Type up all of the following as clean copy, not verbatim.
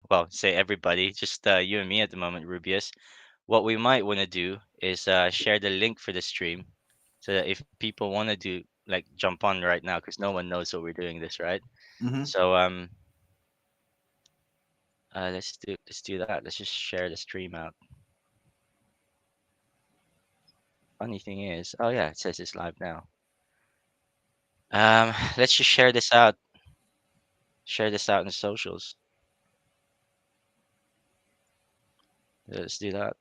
well, say everybody, just you and me at the moment, Rubius. What we might want to do is share the link for the stream, so that if people want to do like jump on right now, because no one knows what we're doing this, right? Hmm. So let's do that. Let's just share the stream out. Funny thing is, oh yeah, it says it's live now. Let's just share this out. Share this out in the socials. Let's do that.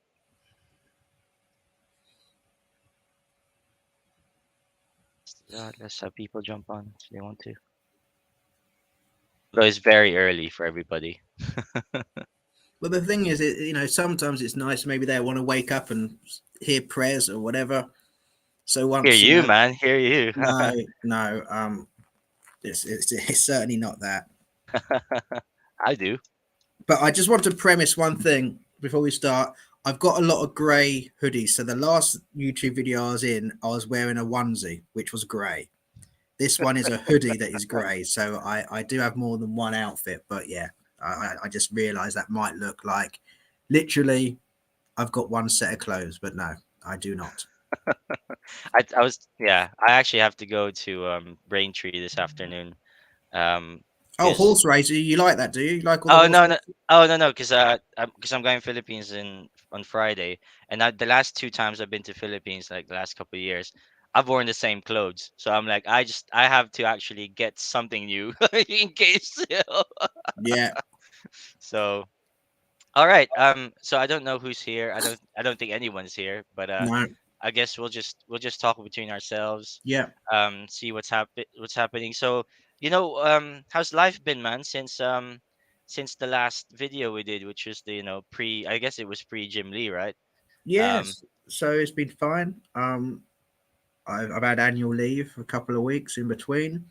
Let's do that. Let's have people jump on if they want to. Though it's very early for everybody. But the thing is, sometimes it's nice. Maybe they want to wake up and hear prayers or whatever. So Hear once you, man. Hear you. no, no, it's certainly not that. I do. But I just want to premise one thing before we start. I've got a lot of grey hoodies. So the last YouTube video I was in, I was wearing a onesie, which was grey. This one is a hoodie that is grey. So I do have more than one outfit. But yeah, I just realised that might look like literally I've got one set of clothes. But no, I do not. I was yeah. I actually have to go to Braintree this afternoon. Oh, Because horse race. You like that, do you? You like all the oh horse no no races? oh no no because I'm going Philippines in on Friday, and the last two times I've been to Philippines, like the last couple of years, I've worn the same clothes. So I'm like, I have to actually get something new in case. Yeah. So all right. So I don't know who's here. I don't think anyone's here, but No. I guess we'll just talk between ourselves, Yeah. see what's happening. So, how's life been, man, since the last video we did, which was the, pre, I guess it was pre Jim Lee, right? Um, Yes. So it's been fine. I've had annual leave for a couple of weeks in between.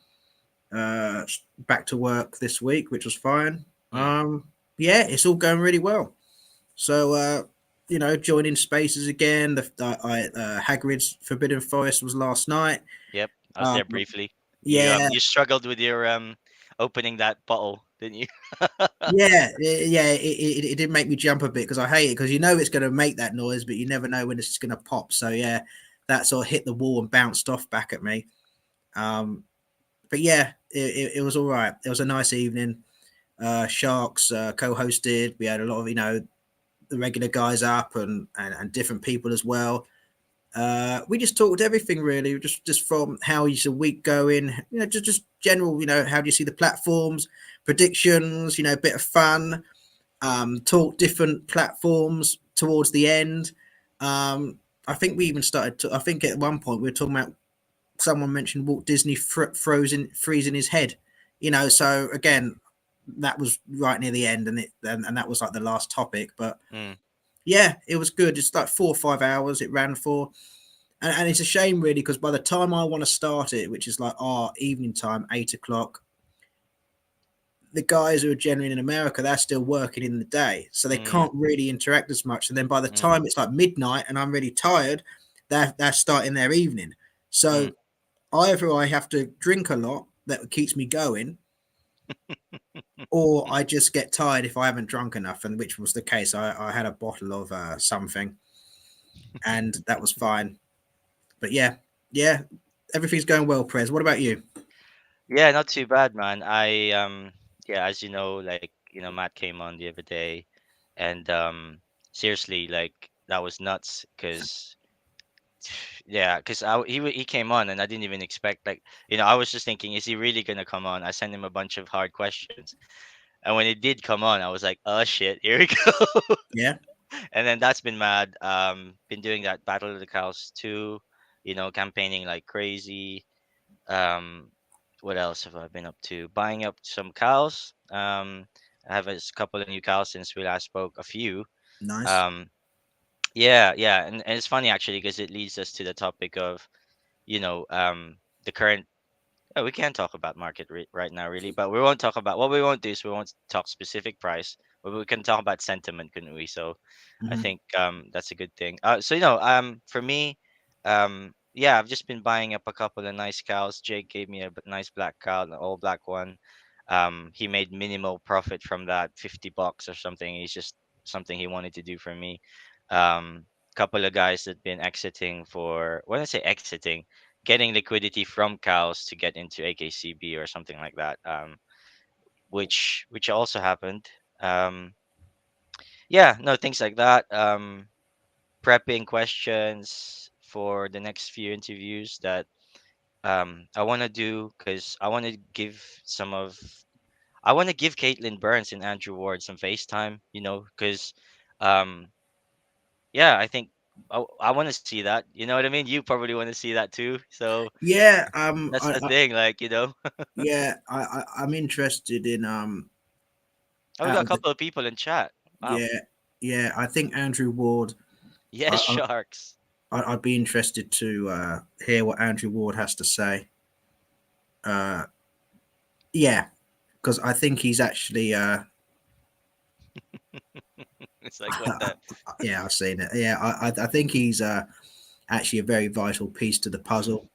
Uh, Back to work this week, which was fine. mm, Yeah, it's all going really well. So, joining spaces again. Hagrid's Forbidden Forest was last night. yep, I was Um, there briefly. You yeah, you struggled with your opening that bottle, didn't you? yeah. It did make me jump a bit because I hate it because you know it's going to make that noise, but you never know when it's just going to pop. So yeah, that sort of hit the wall and bounced off back at me. Um, but yeah, it was all right. It was a nice evening. Sharks co-hosted. We had a lot of the regular guys up and different people as well. We just talked everything really, just from how is the week going, just general, how do you see the platforms, predictions, a bit of fun, talk different platforms towards the end. I think we even started. I think at one point we were talking about someone mentioned Walt Disney freezing his head. So again, that was right near the end, and that was like the last topic. But Mm, yeah, it was good. It's like 4 or 5 hours it ran for, and it's a shame really because by the time I want to start it, which is like our evening time, 8 o'clock, the guys who are generally in America, they're still working in the day, so they mm, can't really interact as much. And then by the mm, time it's like midnight and I'm really tired, they're starting their evening. mm. So either I have to drink a lot that keeps me going, or I just get tired if I haven't drunk enough, and which was the case. I had a bottle of something, and that was fine. But yeah, yeah, everything's going well, Prez. What about you? Yeah, not too bad, man. Yeah, as you know, like, Matt came on the other day, and seriously, like, that was nuts, because yeah, because he came on, and I didn't even expect, like, I was just thinking, is he really gonna come on? I sent him a bunch of hard questions, and when it did come on, I was like, oh shit, here we go. Yeah, And then that's been mad. Been doing that Battle of the Cows too, campaigning like crazy. Um, what else have I been up to? Buying up some cows. I have a couple of new cows since we last spoke. A few. nice. Um, yeah, yeah, and it's funny actually because it leads us to the topic of, the current. Oh, we can talk about market right now, really, but we won't talk about. What we won't do is we won't talk specific price, but we can talk about sentiment, couldn't we? So, I Hmm. think that's a good thing. So for me, yeah, I've just been buying up a couple of nice cows. Jake gave me a nice black cow, an all black one. He made minimal profit from that, $50 or something. He's just something he wanted to do for me. Couple of guys that been exiting for, when I say exiting, getting liquidity from Cowls to get into AKCB or something like that. Which also happened. Yeah, no, things like that. Prepping questions for the next few interviews that I want to do, because I want to give Caitlin Burns and Andrew Ward some FaceTime, because um yeah, I think I want to see that. You know what I mean? You probably want to see that too. So Yeah, that's the thing, like. yeah, I'm interested in Oh, we got out a of the, couple of people in chat. Wow. yeah, yeah. I think Andrew Ward. Yes, Sharks. I'd be interested to hear what Andrew Ward has to say. Uh, yeah, because I think he's actually It's like what the. yeah, I've seen it. Yeah, I think he's actually a very vital piece to the Mm, puzzle.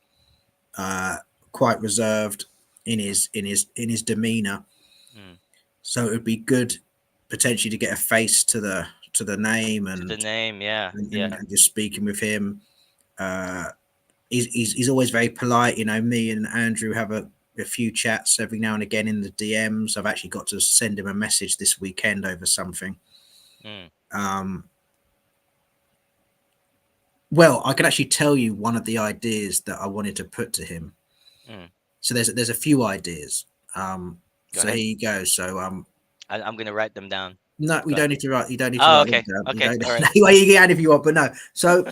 Uh, quite reserved in his demeanor. mm. So it would be good potentially to get a face to the name To the and name, yeah, and, yeah. and, and just speaking with him. Uh, he's always very polite. Me and Andrew have a few chats every now and again in the DMs. I've actually got to send him a message this weekend over something. Mm, Um, well, I can actually tell you one of the ideas that I wanted to put to him. mm. So there's a few ideas. Go So here ahead. you go. So I'm gonna write them down. no, we Go don't ahead. need to write. You don't need to Oh, write them okay, down. You okay, don't. all right. Well, you can if you want, but no. So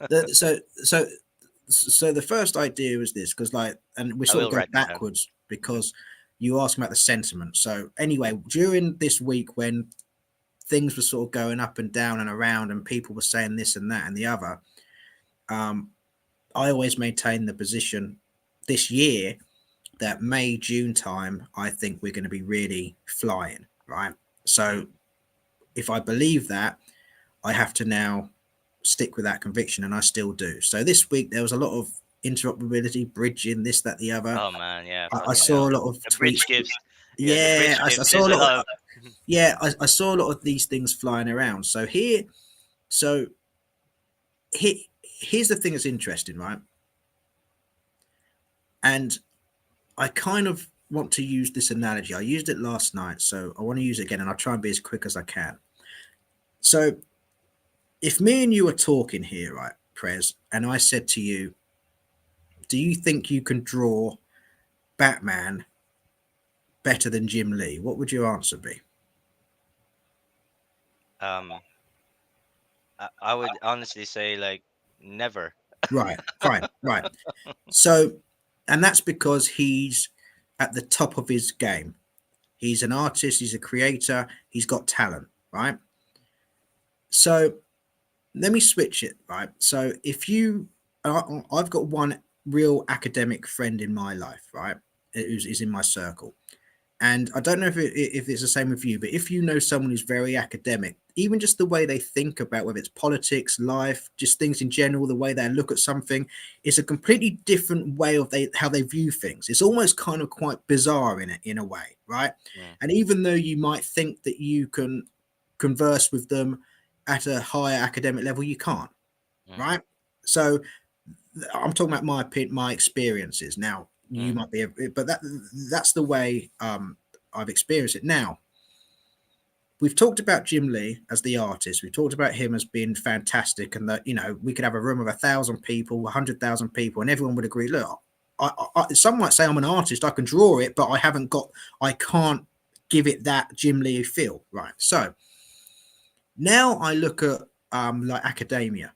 the first idea was this, because and we I sort of will go write them down. backwards because you asked about the sentiment. So anyway, during this week when things were sort of going up and down and around, and people were saying this and that and the other, um, I always maintain the position this year that May June time, I think we're going to be really flying, right? Mm, So if I believe that, I have to now stick with that conviction, and I still do. So this week there was a lot of interoperability, bridging, this, that, the other. oh man, yeah, I fucking saw a hell. lot of The tweets. bridge gives, yeah, the Yeah, bridge I gives. saw There's a a lot. lot of. Yeah, I saw a lot of these things flying around. So here's the thing that's interesting, right? And I kind of want to use this analogy. I used it last night, so I want to use it again, and I'll try and be as quick as I can. So if me and you are talking here, right, Prez, and I said to you, do you think you can draw Batman better than Jim Lee? What would your answer be? um, I would honestly say like never. Right, fine, right. So, and that's because he's at the top of his game. He's an artist, he's a creator, he's got talent, right? So, let me switch it, right? So, if you, I've got one real academic friend in my life, right? Who's is in my circle. And I don't know if it's the same with you, but if you know someone who's very academic, even just the way they think about whether it's politics, life, just things in general, the way they look at something, it's a completely different way of how they view things. It's almost kind of quite bizarre in a way, right? Mm, And even though you might think that you can converse with them at a higher academic level, you can't, mm, right? So I'm talking about my experiences. Now you mm, might be, but that's the way I've experienced it. Now we've talked about Jim Lee as the artist. We've talked about him as being fantastic, and that we could have a room of 1,000 people, 100,000 people, and everyone would agree. Look, some might say I'm an artist. I can draw it, but I can't give it that Jim Lee feel. Right. So now I look at like academia.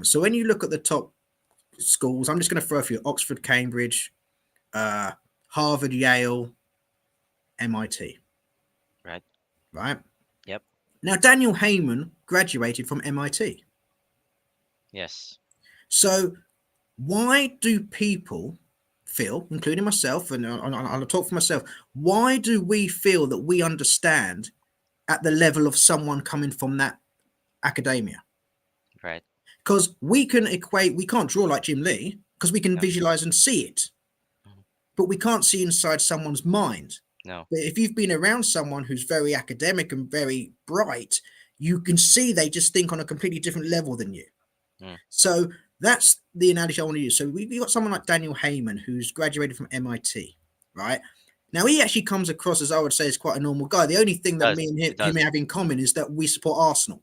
So when you look at the top schools, I'm just going to throw a few: Oxford, Cambridge, uh, Harvard, Yale, MIT. right. Right Yep. now, Daniel Heyman graduated from MIT. Yes. So why do people feel, including myself, and I'll talk for myself, why do we feel that we understand at the level of someone coming from that academia? Right. Because we can't draw like Jim Lee because we can No. visualize and see it, Mhm. but we can't see inside someone's mind. No. But if you've been around someone who's very academic and very bright, you can see they just think on a completely different level than you. Mm, So that's the analogy I want to use. So we've got someone like Daniel Heyman, who's graduated from MIT, right? Now he actually comes across as, I would say, is quite a normal guy. The only thing it that does. me and It him does. have in common is that we support Arsenal.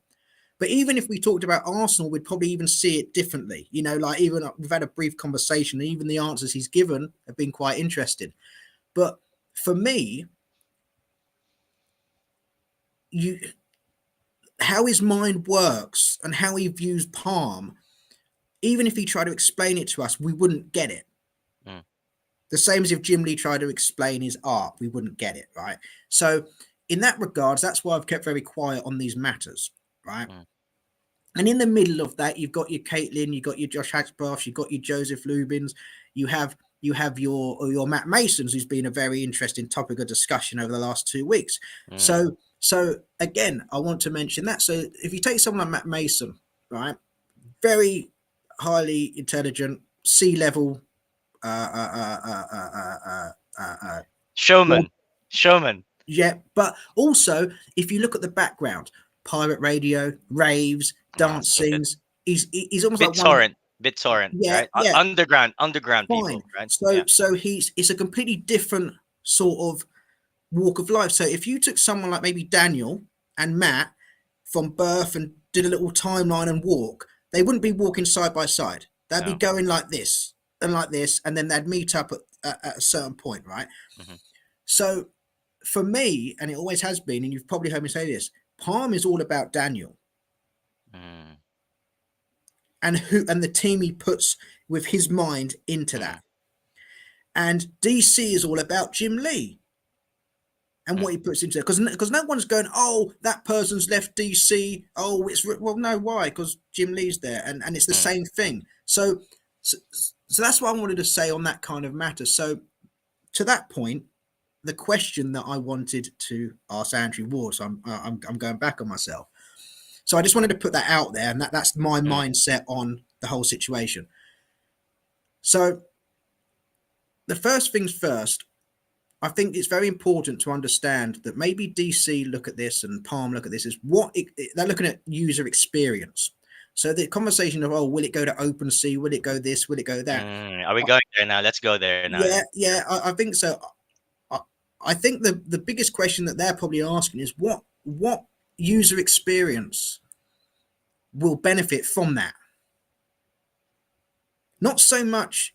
But even if we talked about Arsenal, we'd probably even see it differently. You know, like even we've had a brief conversation, and even the answers he's given have been quite interesting. But for me, you how his mind works and how he views Palm, even if he tried to explain it to us, we wouldn't get it. Mm, The same as if Jim Lee tried to explain his art, we wouldn't get it, right? So, in that regards, that's why I've kept very quiet on these matters, right? mm, And in the middle of that, you've got your Caitlin, you've got your Josh Hagsbrough, you've got your Joseph Lubins, you have your Matt Masons, who's been a very interesting topic of discussion over the last 2 weeks. mm, So again, I want to mention that. So if you take someone like Matt Mason, right, very highly intelligent, sea level, uh, uh, uh, uh, uh, uh, uh, showman. Showman. yeah, but also if you look at the background, pirate radio, raves, Ah, dance so good. scenes, he's almost like one of BitTorrent. BitTorrent, yeah, right? yeah, Underground fine. people, right? So Yeah. so he's it's a completely different sort of walk of life. So if you took someone like maybe Daniel and Matt from birth and did a little timeline and walk, they wouldn't be walking side by side. They'd be No. going like this and like this, and then they'd meet up at a certain point, right? Hmm. So for me, and it always has been, and you've probably heard me say this, Palm is all about Daniel Mm, and the team he puts with his mind into mm, that. And DC is all about Jim Lee and mm, what he puts into it. Because no one's going, oh, that person's left DC. Oh, it's well, no, why? Because Jim Lee's there, and it's the mm, same thing. So so that's what I wanted to say on that kind of matter. So to that point, the question that I wanted to ask Andrew Ward, so I'm going back on myself. So I just wanted to put that out there, and that's my mm, mindset on the whole situation. So the first things first, I think it's very important to understand that maybe DC look at this and Palm look at this as they're looking at user experience. So the conversation of, oh, will it go to OpenSea? Will it go this? Will it go that? Are we going there now? Let's go there now. Yeah. I think so. I, I think the biggest question that they're probably asking is what user experience will benefit from that. Not so much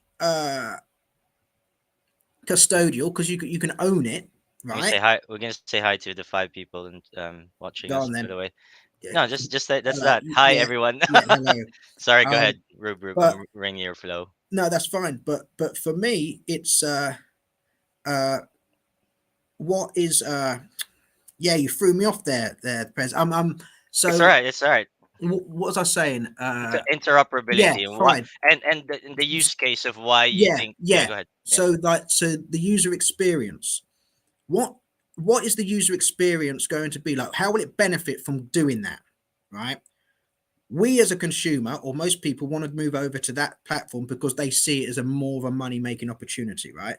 custodial because you can own it, We right? say hi. We're gonna say hi to the 5 people and watching Go us. on By then. the way, Yeah, no, just that's hello. that. Hi Yeah, everyone. yeah. Hello. Sorry. Go Um, ahead, Rube. but I'm ringing your flow. no, that's fine. But for me, it's uh what is yeah, you threw me off there, Pres. It's all So right. It's all right. what was I saying? Yeah, Interoperability and what fine. and the use case of why you Yeah, think. Yeah. yeah. Go ahead. Yeah. So the user experience. What what is the user experience going to be like? How will it benefit from doing that? Right? We as a consumer or most people want to move over to that platform because they see it as a more of a money making opportunity, right?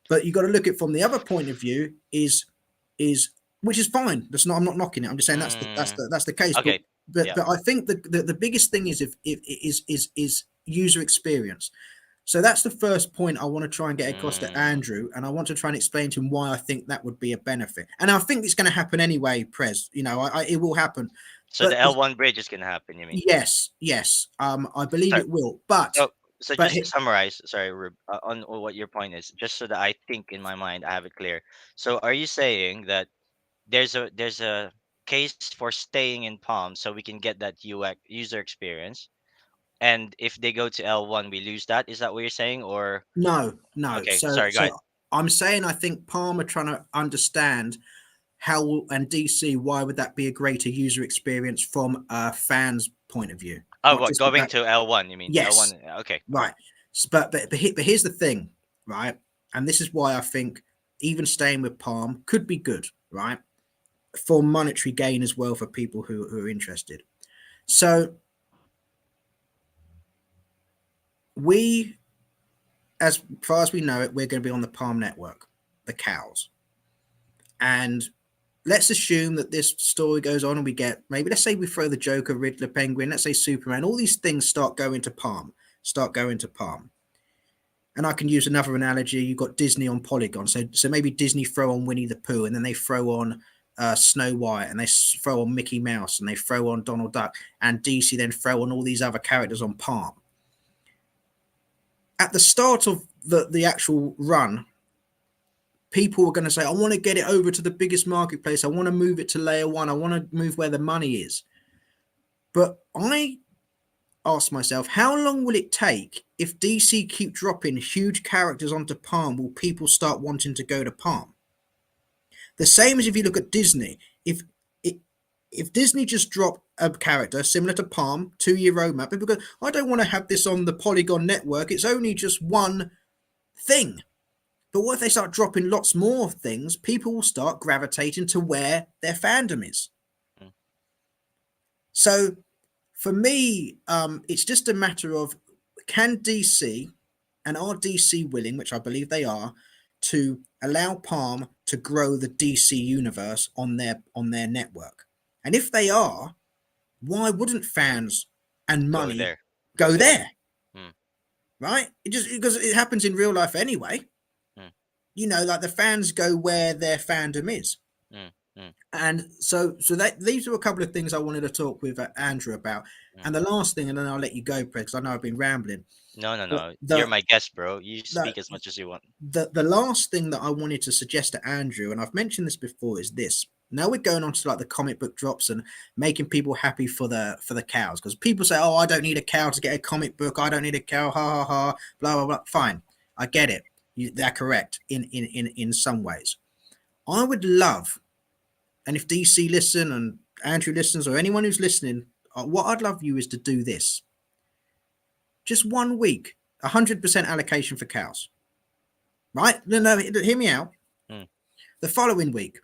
But you got to look at it from the other point of view is which is fine. That's not I'm not knocking it. I'm just saying Mm, that's the case. But okay. but Yeah. but I think the biggest thing is user experience. So that's the first point I want to try and get across to Mm. Andrew, and I want to try and explain to him why I think that would be a benefit. And I think it's going to happen anyway, Prez. You know, it will happen. So the But L1 bridge is gonna happen. You mean? yes, I believe Sorry. it will. But So but just to summarize, sorry, Rube, on what your point is, just so that I think in my mind I have it clear. So are you saying that there's a case for staying in Palm so we can get that UX user experience, and if they go to L1 we lose that? Is that what you're saying? Or no. okay, So sorry, go ahead. I'm saying I think Palmer trying to understand how and DC why would that be a greater user experience from a fan's point of view, Oh, not what, just the going back. to L1? You mean Yes, L1? Okay, cool. right. But here's the thing, right? And this is why I think even staying with Palm could be good, right? For monetary gain as well for people who are interested. So we, as far as we know it, we're going to be on the Palm network, the Cowls. And let's assume that this story goes on and we get, maybe let's say we throw the Joker, Riddler, Penguin, let's say Superman, all these things start going to Palm, start going to Palm. And I can use another analogy. You've got Disney on Polygon, so maybe Disney throw on Winnie the Pooh, and then they throw on Snow White, and they throw on Mickey Mouse, and they throw on Donald Duck, and DC then throw on all these other characters on Palm. At the start of the actual run, people are going to say, I want to get it over to the biggest marketplace. I want to move it to layer one. I want to move where the money is. But I ask myself, how long will it take if DC keep dropping huge characters onto Palm? Will people start wanting to go to Palm? The same as if you look at Disney. If Disney just drop a character similar to Palm, 2-year roadmap, people go, I don't want to have this on the Polygon network. It's only just one thing. But what if they start dropping lots more things? People will start gravitating to where their fandom is. Mm. So for me, it's just a matter of, can DC and are DC willing, which I believe they are, to allow Palm to grow the DC universe on their network? And if they are, why wouldn't fans and Go money there. go Go there. there? Mm. Right? It just because it happens in real life anyway. Mm. You know, like the fans go where their fandom is. Mm. Mm. And so that these are a couple of things I wanted to talk with Andrew about. Mm. And the last thing, and then I'll let you go, because I know I've been rambling. No, no, But no. You're the my guest, bro. You speak the as much as you want. the last thing that I wanted to suggest to Andrew, and I've mentioned this before, is this. Now we're going on to like the comic book drops and making people happy for the cows, because people say, "Oh, I don't need a cow to get a comic book. I don't need a cow." Ha ha ha. Blah blah blah. Fine, I get it. They're correct in some ways. I would love, and if DC listen and Andrew listens or anyone who's listening, what I'd love you is to do this. Just 1 week, 100% allocation for cows. Right? No, hear me out. Mm. The following week,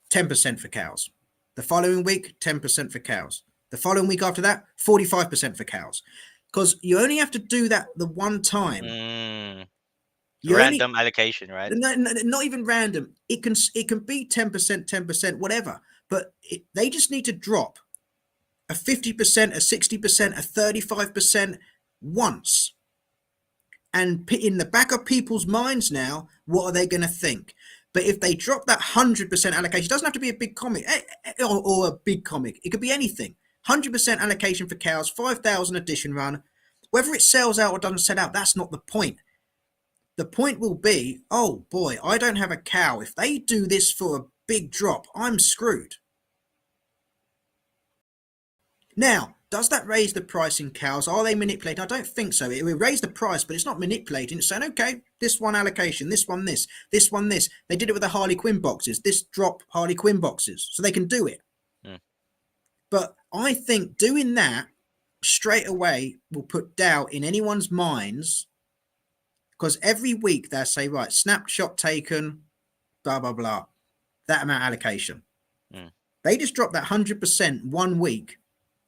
10% for cows. The following week, 10% for cows. The following week after that, 45% for cows. Because you only have to do that the one time. Mm. You only, Random allocation, right? not even random. It can be 10%, 10%, whatever. But they just need to drop a 50%, a 60%, a 35% once. And in the back of people's minds now, what are they going to think? But if they drop that 100% allocation, it doesn't have to be a big comic or a big comic. It could be anything. 100% allocation for cows, 5,000 edition run. Whether it sells out or doesn't sell out, that's not the point. The point will be, oh boy, I don't have a cow. If they do this for a big drop, I'm screwed. Now, does that raise the price in cows? Are they manipulating? I don't think so. It will raise the price, but it's not manipulating. It's saying, okay, this one allocation, this one this one this. They did it with the Harley Quinn boxes. This drop Harley Quinn boxes, so they can do it. Mm. But I think doing that straight away will put doubt in anyone's minds, because every week they'll say, right, snapshot taken, blah, blah, blah, that amount allocation. Mm. They just drop that 100% 1 week,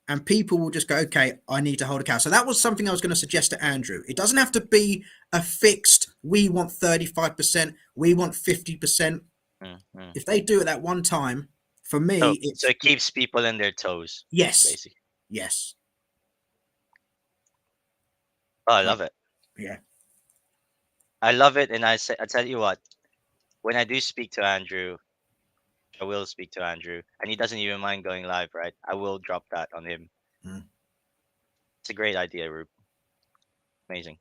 and people will just go, okay, I need to hold a cow. So that was something I was going to suggest to Andrew. It doesn't have to be a fixed, we want 35%, we want 50%. Mm. Mm. If they do it that one time, for So, me, so it keeps people in their toes, yes, basically. yes. Oh, I love it. Yeah. I love it, and I tell you what, when I do speak to Andrew, I will speak to Andrew, and he doesn't even mind going live, right? I will drop that on him. Mm. It's a great idea, Rube. Amazing.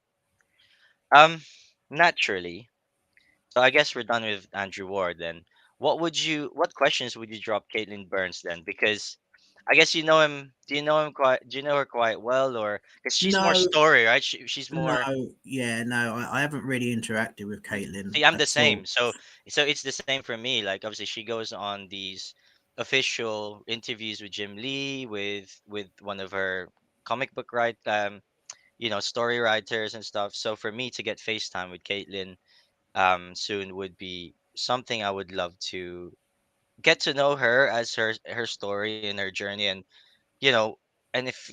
Um, naturally. So I guess we're done with Andrew Ward then. What questions would you drop Caitlin Burns then? Because I guess you know him. Do you know her quite well, or because she's more No, story, right? She's more. no, yeah, no, I haven't really interacted with Caitlin See, I'm at the all. same. So it's the same for me. Like obviously, she goes on these official interviews with Jim Lee, with one of her comic book story writers and stuff. So for me to get FaceTime with Caitlin soon would be something I would love to get to know her as her story and her journey, and you know and if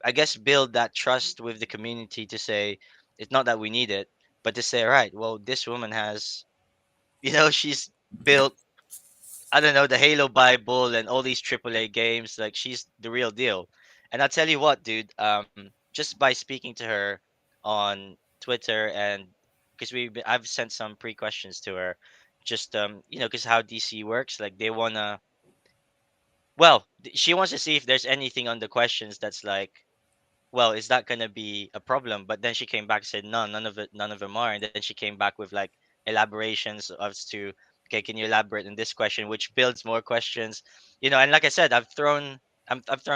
I guess build that trust with the community to say it's not that we need it, but to say, all right, well, this woman has She's built, I don't know, the Halo Bible and all these AAA games. Like she's the real deal. And I'll tell you what, dude. Just by speaking to her on Twitter, and because I've sent some pre questions to her, just because how DC works. Like they wanna, well, she wants to see if there's anything on the questions that's like, well, is that gonna be a problem? But then she came back and said, no, none of them are. And then she came back with like elaborations as to, okay, can you elaborate on this question, which builds more questions, And like I said, I've thrown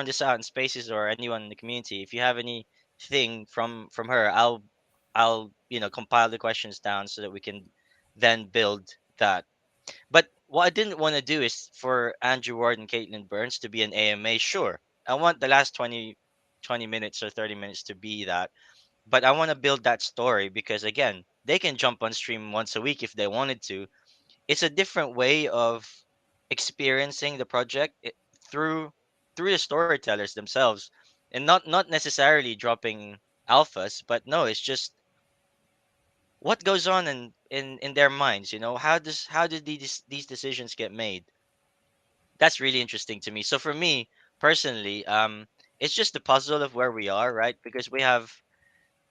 this out in spaces or anyone in the community. If you have anything from her, I'll compile the questions down so that we can then build that. But what I didn't want to do is for Andrew Ward and Caitlin Burns to be an AMA. Sure, I want the last 20 minutes or 30 minutes to be that. But I want to build that story because, again, they can jump on stream once a week if they wanted to. It's a different way of experiencing the project through the storytellers themselves, and not necessarily dropping alphas, but no, it's just what goes on in their minds. How did these decisions get made? That's really interesting to me. So for me personally, it's just the puzzle of where we are, right? Because we have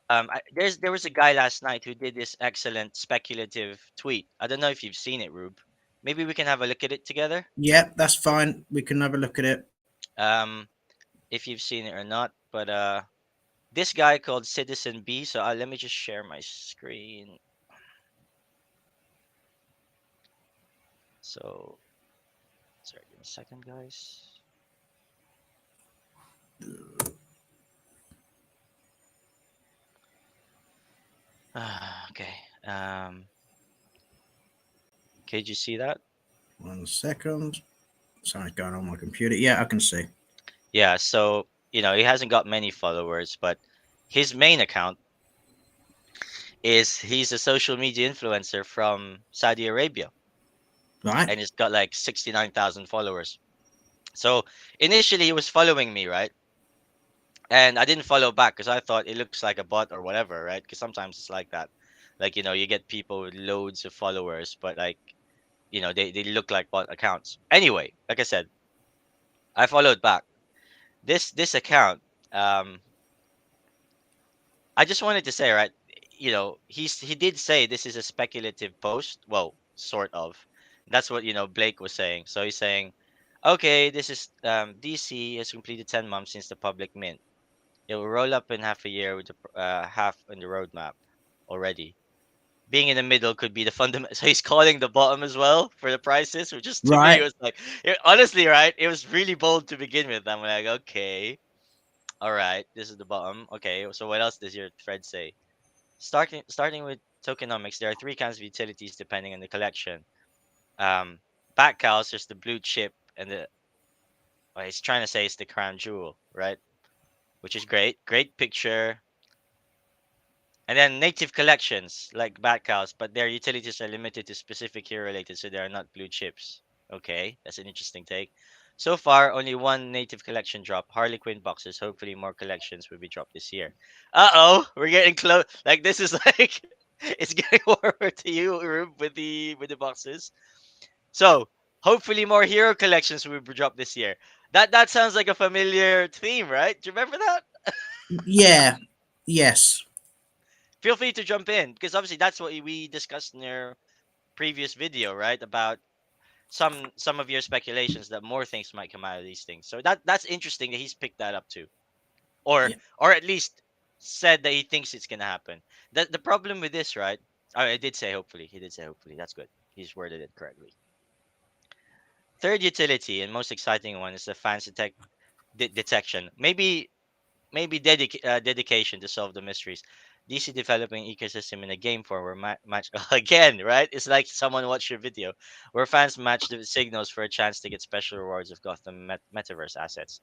there was a guy last night who did this excellent speculative tweet. I don't know if you've seen it, Rube. Maybe we can have a look at it together. Yeah, that's fine. We can have a look at it. Um, if you've seen it or not, but this guy called Citizen B. So let me just share my screen. So sorry, give me a second, guys. Okay. Okay, did you see that? 1 second. Something's going on my computer. Yeah, I can see. Yeah, so he hasn't got many followers, but his main account is he's a social media influencer from Saudi Arabia, Right, and he's got like 69,000 followers. So initially he was following me, right? And I didn't follow back because I thought it looks like a bot or whatever, right? Because sometimes it's like that. Like, you get people with loads of followers, but like, they look like bot accounts. Anyway, like I said, I followed back. This account, um, I just wanted to say, right, he did say this is a speculative post. Well, sort of. That's what, Blake was saying. So he's saying, okay, this is DC has completed 10 months since the public mint. It will roll up in half a year with the half on the roadmap already. Being in the middle could be the fundamental. So he's calling the bottom as well for the prices, which is to me right. was like, honestly, right? It was really bold to begin with. I'm like, okay, all right, this is the bottom. Okay, so what else does your thread say? Starting with tokenomics, there are three kinds of utilities depending on the collection. Um, Back cows, there's the blue chip, and well, he's trying to say it's the crown jewel, right? Which is great. Great picture. And then native collections like bat cows, but their utilities are limited to specific hero related, so they are not blue chips. Okay, that's an interesting take. So far, only one native collection drop, Harlequin boxes. Hopefully, more collections will be dropped this year. We're getting close. Like this is like it's getting warmer to you, Rube, with the boxes. So hopefully, more hero collections will be dropped this year. That sounds like a familiar theme, right? Do you remember that? Yeah, yes. Feel free to jump in because obviously that's what we discussed in our previous video, right? About some of your speculations that more things might come out of these things. So that's interesting that he's picked that up too, or Yeah. or at least said that he thinks it's gonna happen. The problem with this, right? Oh, I did say hopefully. He did say hopefully. That's good. He's worded it correctly. Third utility and most exciting one is the fans detection. Maybe dedication to solve the mysteries. DC developing ecosystem in a game form where match again, right? It's like someone watched your video, where fans match the signals for a chance to get special rewards of Gotham metaverse assets.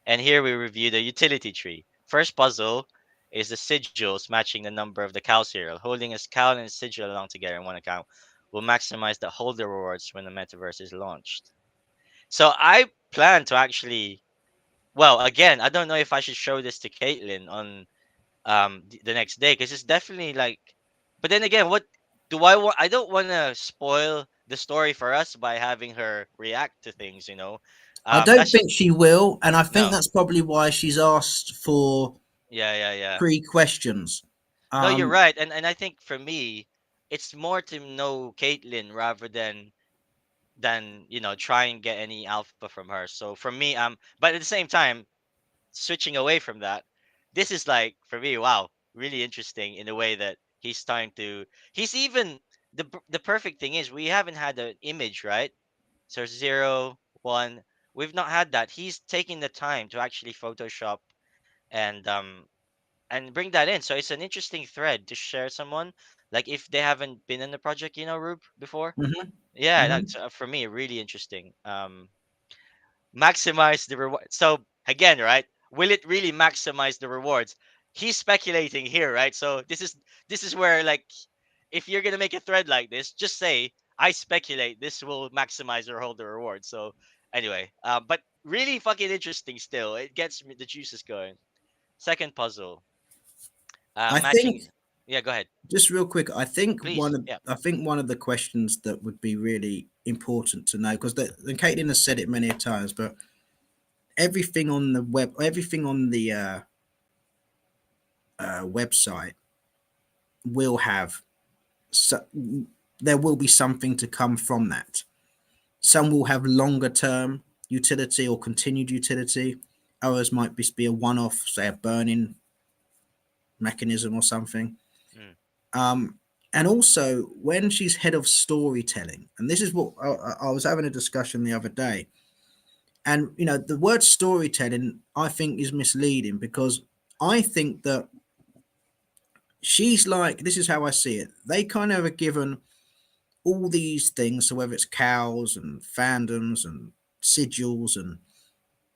And here we review the utility tree. First puzzle is the sigils matching the number of the cow serial. Holding a cow and a sigil along together in one account will maximize the holder rewards when the metaverse is launched. So I plan to actually, well, again, I don't know if I should show this to Caitlin on the next day because it's definitely like, but then again, what do I want? I don't want to spoil the story for us by having her react to things. I don't That's just think she will, and I think no. that's probably why she's asked for Yeah, yeah, yeah. pre-questions. No, you're Um, right, and I think for me, it's more to know Caitlyn rather than try and get any alpha from her. So for me, but at the same time, switching away from that, this is like for me, wow, really interesting in a way that he's starting to. He's even the perfect thing is we haven't had an image, right? So 0, 1, we've not had that. He's taking the time to actually Photoshop and bring that in. So it's an interesting thread to share someone like if they haven't been in the project, Rube before. mhm, Yeah, mhm. that's for me really interesting. Maximize the reward. So again, right? Will it really maximize the rewards? He's speculating here, right? So this is where like if you're gonna make a thread like this, just say I speculate this will maximize or hold the reward. So anyway, but really fucking interesting still. It gets the juices going. Second puzzle, I think matching. Yeah, go ahead, just real quick. please. Yeah. I think one of the questions that would be really important to know because and Caitlin has said it many times, but everything on the web, everything on the website will have so, there will be something to come from that. Some will have longer term utility or continued utility. Others might just be a one off, say a burning mechanism or something. Mm, Um, and also, when she's head of storytelling, and this is what I was having a discussion the other day, and the word storytelling I think is misleading because I think that she's like, this is how I see it. They kind of are given all these things, so whether it's cows and fandoms and sigils and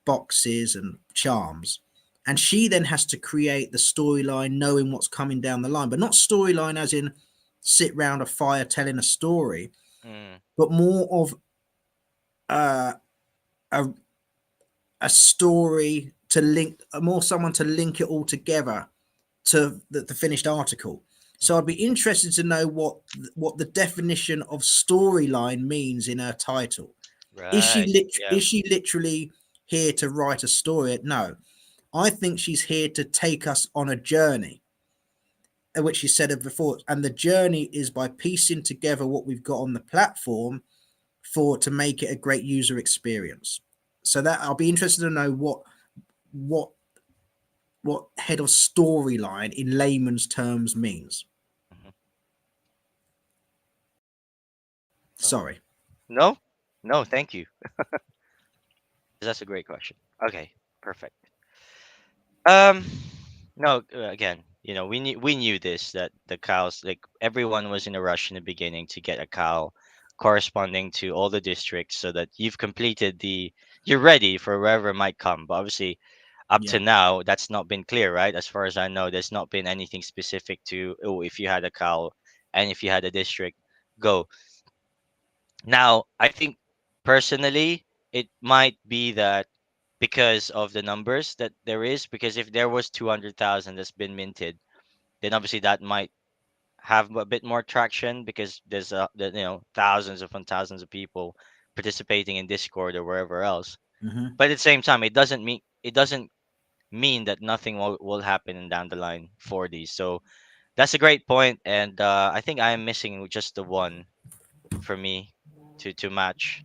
boxes and charms. And she then has to create the storyline, knowing what's coming down the line, but not storyline as in sit round a fire telling a story, mm, but more of uh, a, a story to link, more someone to link it all together to the finished article. So mm. I'd be interested to know what the definition of storyline means in her title. Right. Yeah. Is she literally here to write a story? No, I think she's here to take us on a journey, which she said it before. And the journey is by piecing together what we've got on the platform for to make it a great user experience. So that I'll be interested to know what what head of storyline in layman's terms means. Mhm. Oh, Sorry. no, no, thank you. 'Cause that's a great question. Okay, perfect. Um, no, again, we knew this that the cows, like everyone was in a rush in the beginning to get a cow corresponding to all the districts so that you're ready for wherever might come. But obviously, up Yeah. to now, that's not been clear, right? As far as I know, there's not been anything specific to, oh, if you had a cow and if you had a district, go. Now, I think personally, it might be that because of the numbers that there is, because if there was 200,000 that's been minted, then obviously that might have a bit more traction because there's thousands upon thousands of people participating in Discord or wherever else. Hmm. But at the same time, it doesn't mean that nothing will happen down the line for these. So that's a great point, and I think I am missing just the one for me to match.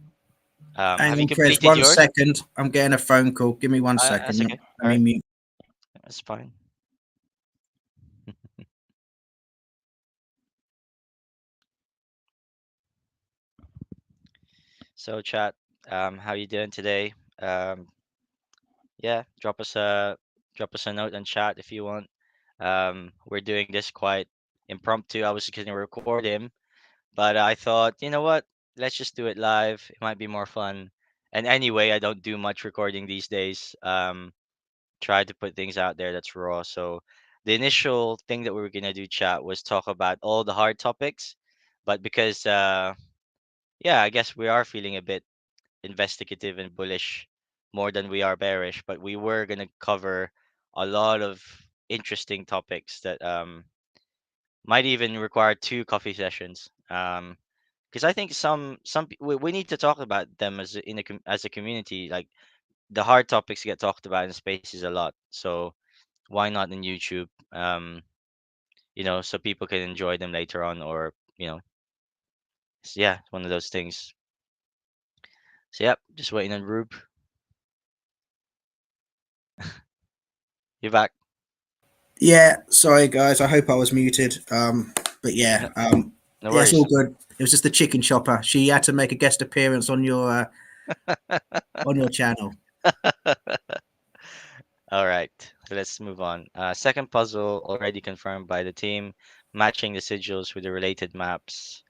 Hang Have you on, Chris. completed One yours? second. I'm getting a phone call. Give me one second. That's okay. Let All me right, mute. that's fine. So, chat, how you doing today? Yeah, drop us a note and chat if you want. We're doing this quite impromptu. I was gonna record him, but I thought, you know what? Let's just do it live. It might be more fun. And anyway, I don't do much recording these days. Try to put things out there that's raw. So the initial thing that we were gonna do, chat, was talk about all the hard topics, but because yeah, I guess we are feeling a bit investigative and bullish more than we are bearish, but we were going to cover a lot of interesting topics that Might even require two coffee sessions. Because I think we need to talk about them as a community. Like the hard topics get talked about in spaces a lot. So why not in YouTube? So people can enjoy them later on, or yeah, one of those things. So yep, just waiting on Rube. You're back. Yeah, sorry guys. I hope I was muted. But No, yeah, no yeah, it's all worries. good. It was just the chicken chopper. She had to make a guest appearance on your channel. All right, so let's move on. Second puzzle already confirmed by the team, matching the sigils with the related maps.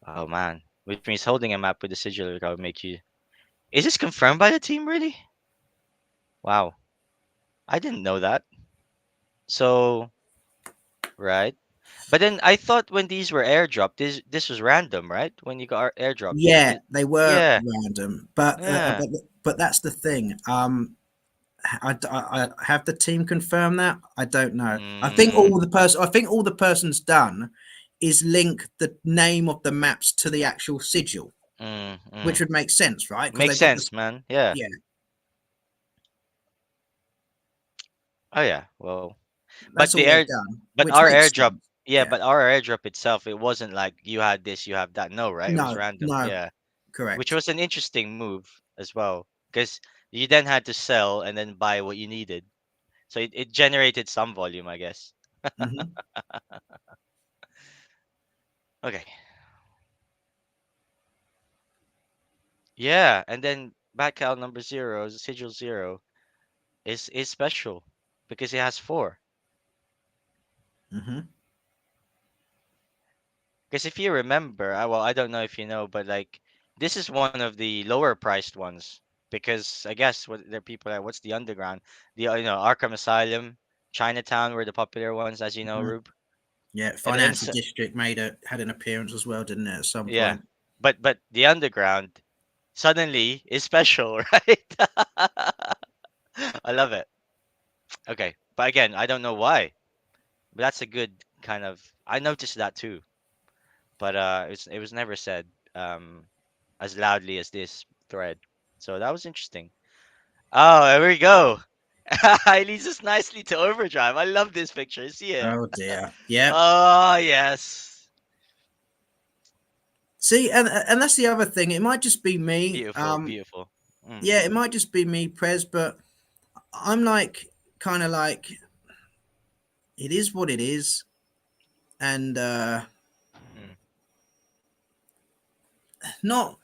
Oh man, which means holding a map with the sigil will make you. Is this confirmed by the team really? Wow, I didn't know that. So right, but then I thought when these were airdropped, this was random, right? When you got airdropped, Yeah, they were yeah, random, but yeah. that's the thing. I have the team confirm that. I don't know. Mm, I think all the person's done is link the name of the maps to the actual sigil, mm, which mm. would make sense, right? Because Makes they've got this. sense, man. Yeah. Yeah, Oh yeah. Well, but that's all they've done, but which our makes airdrop, sense. yeah, Yeah. but our airdrop itself, it wasn't like you had this, you have that. No, right? It was No, random. no, Yeah, which correct. was an interesting move as well, because you then had to sell and then buy what you needed, so it generated some volume, I guess. Hmm. Okay. Yeah, and then back out number zero, sigil zero, is special because it has four. Hmm. Because if you remember, well, I don't know if you know, but like this is one of the lower priced ones. Because I guess what there are people like, what's the underground? The Arkham Asylum, Chinatown were the popular ones, as you know, Hmm. Rube. Yeah, And then financial district had an appearance as well, didn't it? At some yeah, point. but the underground suddenly is special, right? I love it. Okay, but again, I don't know why. But that's a good kind of. I noticed that too, but it was never said as loudly as this thread. So that was interesting. Oh, there we go. It leads us nicely to overdrive. I love this picture. See it? Oh dear. Yeah. Oh yes, See, and that's the other thing. It might just be me. beautiful, beautiful. Mm, Yeah, it might just be me, Prez, but I'm like kind of like it is what it is, and mm, not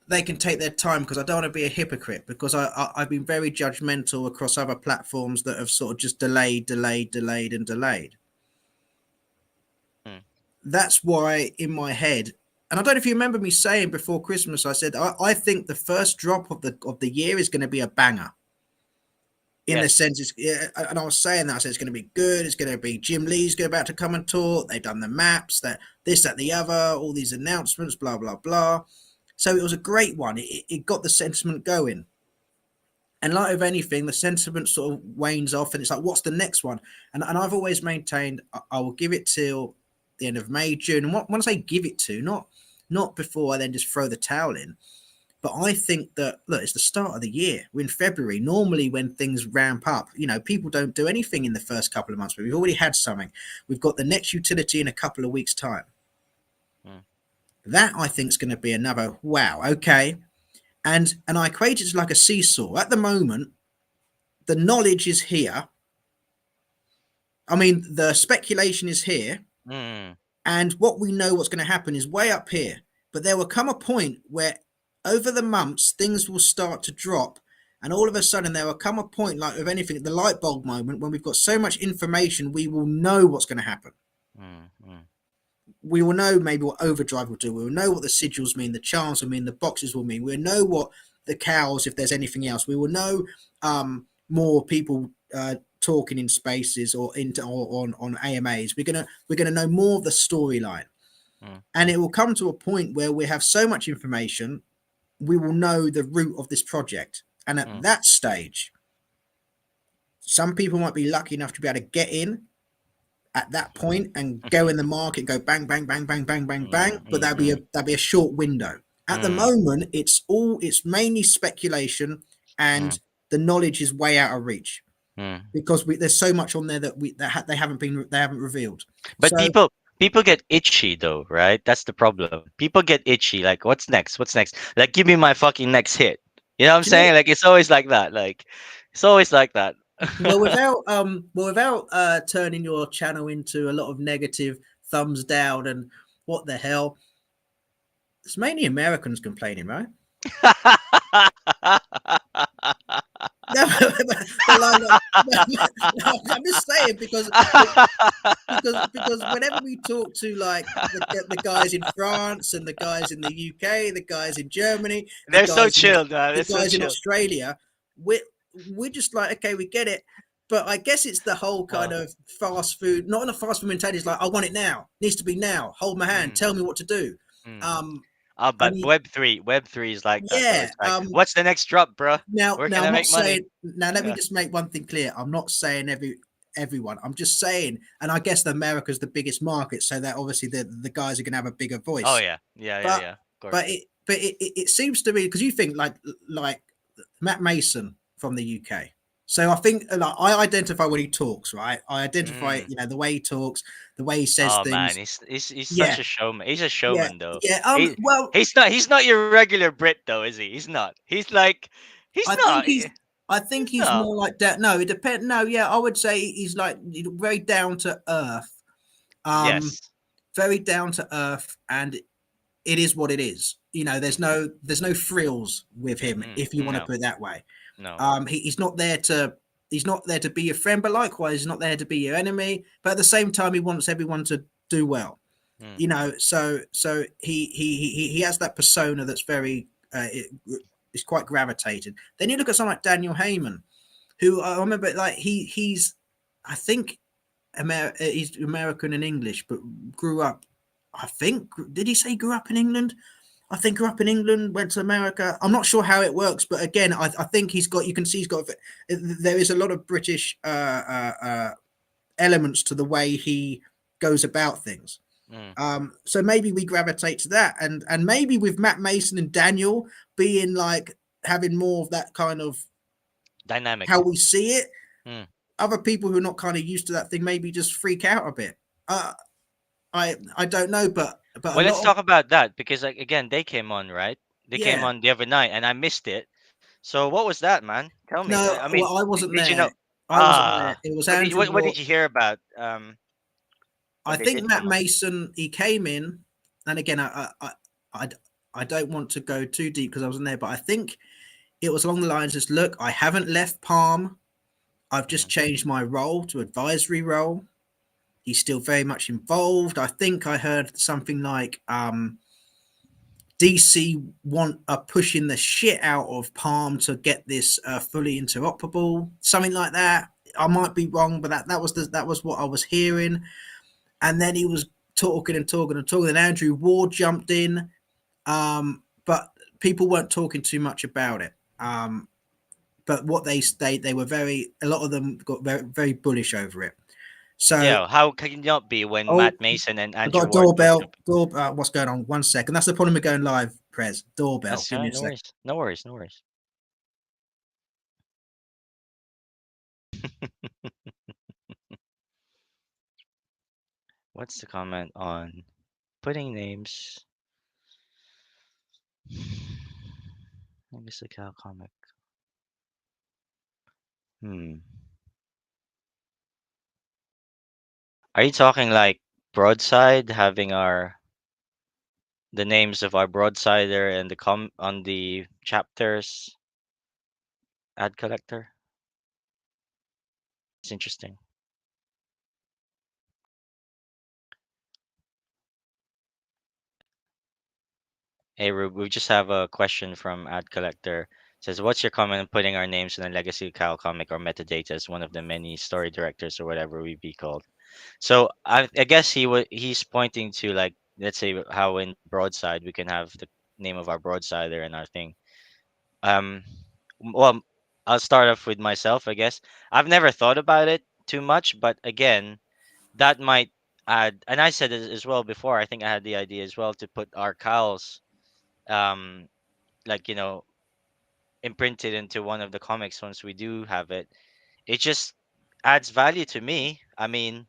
they can take their time because I don't want to be a hypocrite because I've been very judgmental across other platforms that have sort of just delayed, and delayed. mm, That's why in my head, and I don't know if you remember me saying before Christmas, I said I think the first drop of the year is going to be a banger. In the yes. sense, yeah, and I was saying that I said it's going to be good. It's going to be Jim Lee's go about to come and talk. They've done the maps, that this, that, the other, all these announcements, blah blah blah. So it was a great one. It got the sentiment going. And like of anything, the sentiment sort of wanes off, and it's like, what's the next one? And I've always maintained I will give it till the end of May, June. And when I say give it to, not before I then just throw the towel in. But I think that look, it's the start of the year. We're in February. Normally, when things ramp up, people don't do anything in the first couple of months. But we've already had something. We've got the next utility in a couple of weeks' time. Mm, That I think is going to be another wow. Okay, and I equate it to like a seesaw. At the moment, the knowledge is here. I mean, the speculation is here, mm, and what we know what's going to happen is way up here. But there will come a point where, over the months, things will start to drop, and all of a sudden, there will come a point, like with anything, the light bulb moment, when we've got so much information, we will know what's going to happen. mm, mm, We will know maybe what overdrive will do. We will know what the sigils mean, the charms will mean, the boxes will mean. We'll know what the cows, if there's anything else. We will know more people talking in spaces or into or on AMAs. We're gonna know more of the storyline, mm, and it will come to a point where we have so much information, we will know the root of this project. And at mm, that stage, some people might be lucky enough to be able to get in, at that point and go in the market, go bang, bang, bang, bang, bang, bang, bang. Mm, But mm, mm, that'd be a short window. At the mm, moment, it's mainly speculation, mm, and the knowledge is way out of reach mm. because there's so much on there they haven't revealed. But So people get itchy though, right? That's the problem. People get itchy. Like, what's next? What's next? Like, give me my fucking next hit. You know what I'm do you know? saying? Like, it's always like that. Like, it's always like that. Without turning your channel into a lot of negative thumbs down and what the hell, it's mainly Americans complaining, right? No, but no, I'm just saying because whenever we talk to like the guys in France and the guys in the UK, the guys in Germany, They're so chilled, man. the They're so guys in chilled. Australia, we're just like, okay, we get it. But I guess it's the whole kind Uh, of fast food, not in a fast food mentality. It's like, I want it now. It needs to be now. Hold my hand. mm, Tell me what to do. mm. Um, But I mean, Web3 is like that though. yeah. It's like, what's the next drop, bro? Where Now can I I'm not make money? saying. Now let me Yeah. just make one thing clear. I'm not saying everyone. I'm just saying, and I guess America's the biggest market, so that obviously the guys are going to have a bigger Oh voice. yeah, yeah, yeah, But yeah. Of course. it seems to me because you think like Matt Mason from the UK. So I think like I identify when he talks, right? I identify Mm. the way he talks, the way he says Oh man, things. he's such Yeah, a showman. He's a yeah, showman though. yeah. He Well, he's not your regular Brit though, is he? He's not. He's like he's I think not. he's I think He's he's not. more like that. No, it depends. No, yeah, I would say he's like very down to earth. Um, Yes. very down to earth, and it is what it is. Mm-hmm. There's no frills with him, Mm-mm. if you want to No, put it that way. no. He's not there to be your friend, but likewise, he's not there to be your enemy. But at the same time, he wants everyone to do well. Mm-hmm. So he has that persona that's very is quite gravitated. Then you look at someone like Daniel Heyman, who I remember like he's I think he's American and English, but grew up. I think did he say he grew up in England? I think grew up in England, went to America. I'm not sure how it works, but again, I think he's got. You can see he's got. There is a lot of British elements to the way he goes about things. Mm. So maybe we gravitate to that, and maybe with Matt Mason and Daniel being like having more of that kind of how Dynamic. we see it, Mm. other people who are not kind of used to that thing maybe just freak out a bit. I don't know, but a Well, let's lot of talk about that because like again, they came on, right? They came yeah. on the other night and I missed it. So what was that, man? Tell me. No, I mean, well, I wasn't did you there. know? I wasn't there. Ah, It was Andrew what Ward. did you hear about I when they think did Matt come on? Mason. He came in, and again, I, I don't want to go too deep because I wasn't there, but I think it was along the lines of, look, I haven't left Palm. I've just Mhm. changed my role to advisory role. He's still very much involved. I think I heard something like DC are pushing the shit out of Palm to get this fully interoperable, something like that. I might be wrong, but that was what I was hearing. And then he was talking and talking and talking. And Andrew Ward jumped in, but people weren't talking too much about it. But what they were very a lot of them got very bullish over it. So Yeah, how can you not be when oh, Matt Mason and I got Andrew a Ward both doorbell. jump? What's going on? 1 second. That's the problem with going live, Prez. Doorbell. That's Give me a no second. worries, no worries, no worries. What's the comment on putting names? Let me see how comic. Hmm. Are you talking like Broadside having our the names of our broadsider and the com on the chapters ad collector? It's interesting. Hey, Rube, we just have a question from ad collector. Says, what's your comment on putting our names in a legacy Cal comic or metadata as one of the many story directors or whatever we be called? So I guess he's pointing to like let's say how in Broadside we can have the name of our broadsider and our thing. Um, well, I'll start off with myself. I guess I've never thought about it too much, but again, that might add. And I said it as well before. I think I had the idea as well to put our Cowls, um, like imprinted into one of the comics once we do have it. It just adds value to me. I mean,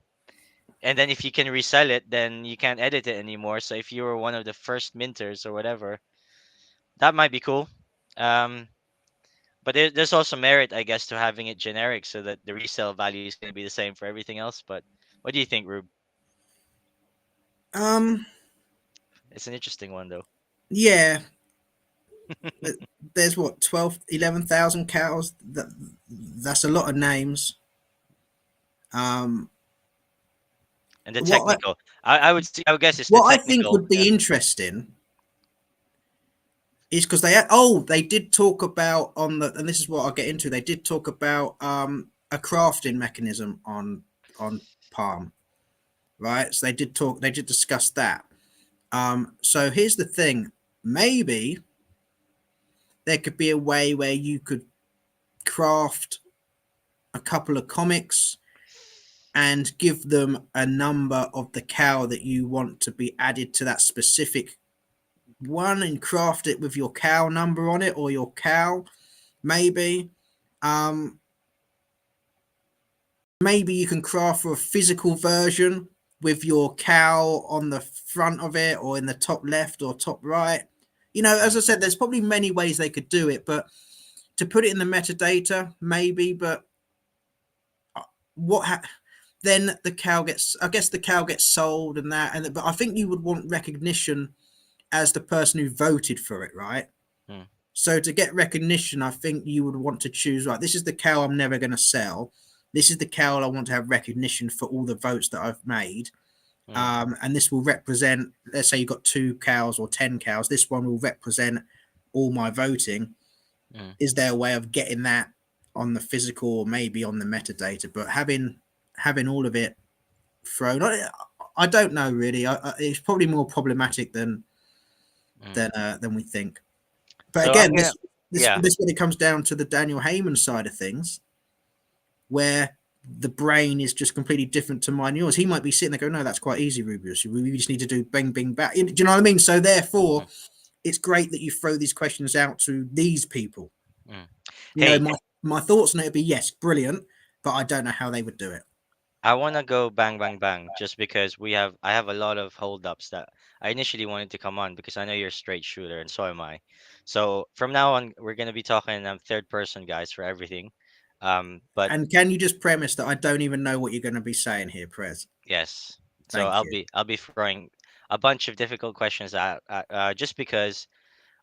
and then if you can resell it, then you can't edit it anymore. So if you were one of the first minters or whatever, that might be cool. Um, but there's also merit, I guess, to having it generic so that the resale value is going to be the same for everything else. But what do you think, Rube? Um, It's an interesting one, though. yeah, there's what 12, 11,000 cows. That's a lot of names. Um, And the what I, technical, I would guess it's the what I think technical. would Yeah. be interesting is because they did talk about on the, and this is what I'll get into. They did talk about a crafting mechanism on Palm, right? So they did discuss that. So here's the thing: maybe there could be a way where you could craft a couple of comics and give them a number of the cow that you want to be added to that specific one and craft it with your cow number on it or your cow maybe. um Maybe you can craft for a physical version with your cow on the front of it or in the top left or top right. As Mm, I said, there's probably many ways they could do it, but to put it in the metadata maybe. But what then the cow gets, I guess the cow gets sold and that, and but I think you would want recognition as the person who voted for it, right? mm, So to get recognition, I think you would want to choose, right, this is the cow I'm never going to sell. This is the cow I want to have recognition for all the votes that I've made. mm, And this will represent, let's say you've got 2 cows or 10 cows, this one will represent all my voting. mm, Is there a way of getting that on the physical or maybe on the metadata? But having all of it thrown, I don't know really. It's probably more problematic mm. than we think. But So I'm again, gonna, yeah. this when it comes down to the Daniel Heyman side of things, where the brain is just completely different to mine and yours. He might be sitting there going, "No, that's quite easy, Rubeus. We just need to do bang, bing, back." Do you know what I mean? So therefore, Mm, it's great that you throw these questions out to these people. mm. You know, Hey, my thoughts on it would be yes, brilliant, but I don't know how they would do it. I want to go bang bang bang just because I have a lot of holdups that I initially wanted to come on because I know you're a straight shooter and so am I. So from now on we're gonna be talking third person guys for everything. But And can you just premise that I don't even know what you're going to be saying here, Prez? yes, so Thank you. I'll be throwing a bunch of difficult questions out just because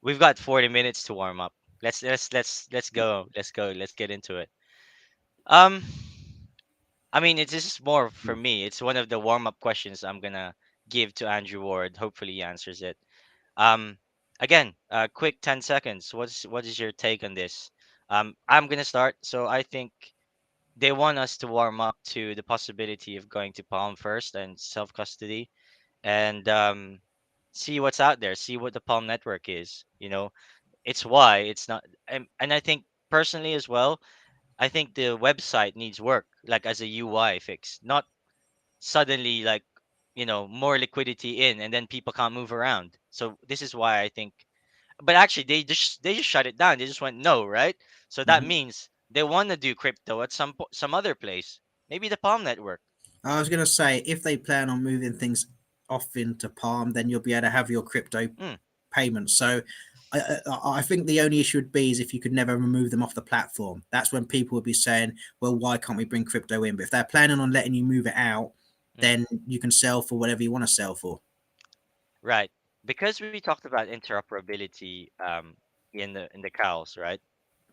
we've got 40 minutes to warm up. Let's go. Let's go. Let's get into it. Um, I mean, it's just more for me. It's one of the warm up questions I'm gonna give to Andrew Ward. Hopefully, he answers it. Um, again, quick 10 seconds. What is your take on this? I'm gonna start. So I think they want us to warm up to the possibility of going to Palm first and self custody, and see what's out there. See what the Palm network is. It's why it's not. And I think personally as well. I think the website needs work, like as a UI fix, not suddenly like more liquidity in and then people can't move around. So this is why I think, but actually they just shut it down. They just went no, right? So that Mhm. means they want to do crypto at some other place, maybe the Palm network. I was going to say, if they plan on moving things off into Palm, then you'll be able to have your crypto Mm, payments. So I think the only issue would be is if you could never remove them off the platform. That's when people would be saying, well, why can't we bring crypto in? But if they're planning on letting you move it out, mm, then you can sell for whatever you want to sell for. right, because we talked about interoperability in the cows, right?